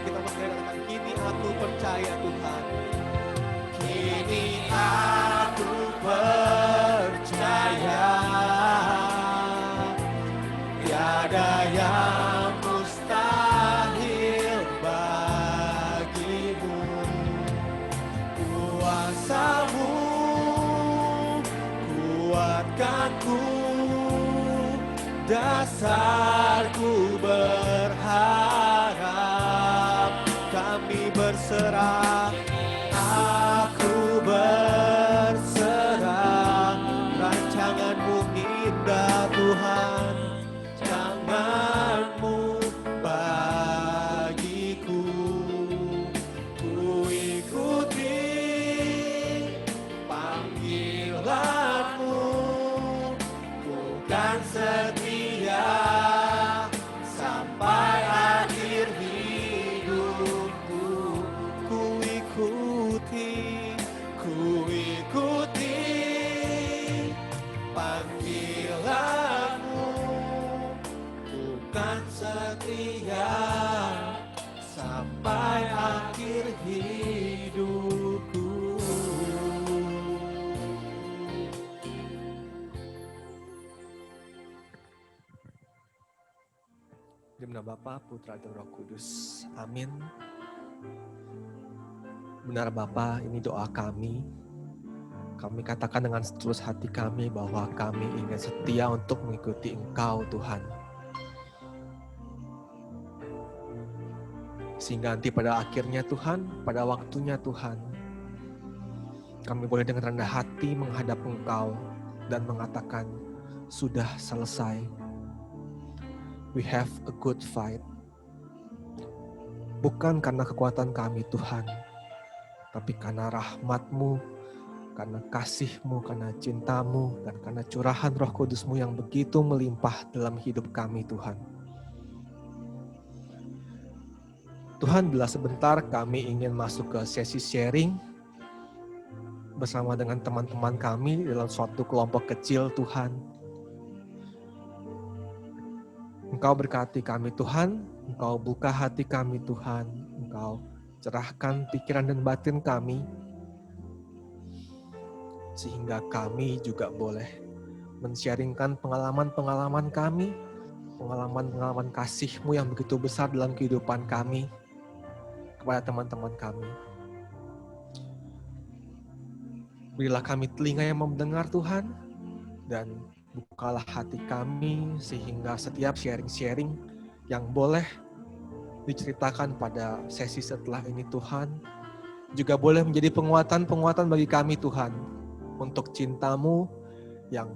Kita mengatakan, kini aku percaya Tuhan. Kini aku percaya, tiada yang mustahil bagimu. Kuasa-Mu kuatkanku, dasarku berharap. Kami berserah, aku berserah. Rancangan-Mu indah Tuhan, jangan-Mu bagiku. Ku ikuti panggilan-Mu, ku kan setia sampai akhir hidupku. Ku ikuti panggilan-Mu, ku kan setia sampai akhir hidupku. Di nama Bapa, Putra, dan Roh Kudus. Amin. Benar Bapa, ini doa kami. Kami katakan dengan setulus hati kami bahwa kami ingin setia untuk mengikuti Engkau Tuhan. Sehingga nanti pada akhirnya Tuhan, pada waktunya Tuhan, kami boleh dengan rendah hati menghadap Engkau dan mengatakan, sudah selesai. We have a good fight. Bukan karena kekuatan kami Tuhan, tapi karena rahmat-Mu, karena kasih-Mu, karena cinta-Mu, dan karena curahan Roh Kudus-Mu yang begitu melimpah dalam hidup kami Tuhan. Tuhan, bila sebentar kami ingin masuk ke sesi sharing bersama dengan teman-teman kami dalam suatu kelompok kecil Tuhan. Engkau berkati kami Tuhan, Engkau buka hati kami Tuhan, Engkau cerahkan pikiran dan batin kami, sehingga kami juga boleh men-sharingkan pengalaman-pengalaman kami pengalaman-pengalaman kasih-Mu yang begitu besar dalam kehidupan kami, kepada teman-teman kami. Berilah kami telinga yang mendengar Tuhan, dan bukalah hati kami sehingga setiap sharing-sharing yang boleh diceritakan pada sesi setelah ini Tuhan, juga boleh menjadi penguatan-penguatan bagi kami Tuhan, untuk cinta-Mu yang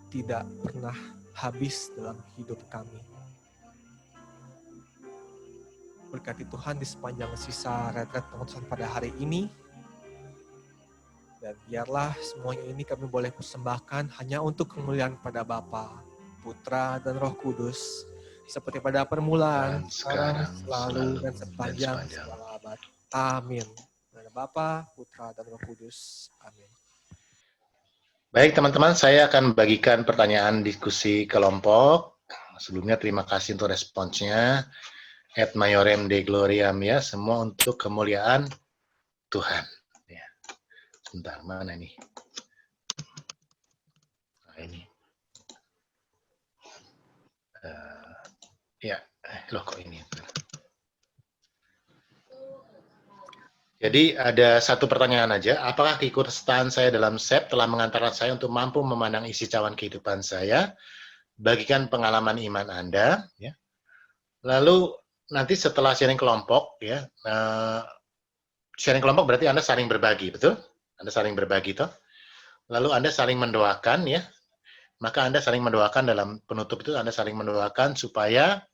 tidak pernah habis dalam hidup kami. Berkati Tuhan di sepanjang sisa retret pengutusan pada hari ini. Dan biarlah semuanya ini kami boleh persembahkan hanya untuk kemuliaan pada Bapa, Putra, dan Roh Kudus. Seperti pada permulaan, Dan sekarang, selalu, dan dan sepanjang sepanjang. segala abad. Amin. Pada Bapa, Putra, dan Roh Kudus. Amin. Baik teman-teman, saya akan bagikan pertanyaan diskusi kelompok. Sebelumnya terima kasih untuk responsnya. Et Maiorem Dei Gloriam ya, semua untuk kemuliaan Tuhan. Ya. Sebentar, mana nih? Nah, ini. Ya, loh kok ini? Jadi ada satu pertanyaan aja, apakah keikutsertaan saya dalam SEP telah mengantarkan saya untuk mampu memandang isi cawan kehidupan saya, bagikan pengalaman iman Anda, ya. Lalu nanti setelah sharing kelompok, ya, sharing kelompok berarti Anda saling berbagi, betul? Anda saling berbagi, toh. Lalu Anda saling mendoakan, ya. Maka Anda saling mendoakan dalam penutup itu, Anda saling mendoakan supaya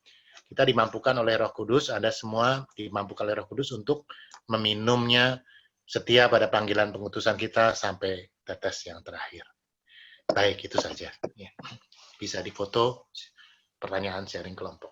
kita dimampukan oleh Roh Kudus, Anda semua dimampukan oleh Roh Kudus untuk meminumnya setia pada panggilan pengutusan kita sampai tetes yang terakhir. Baik, itu saja. Ya. Bisa difoto pertanyaan sharing kelompok.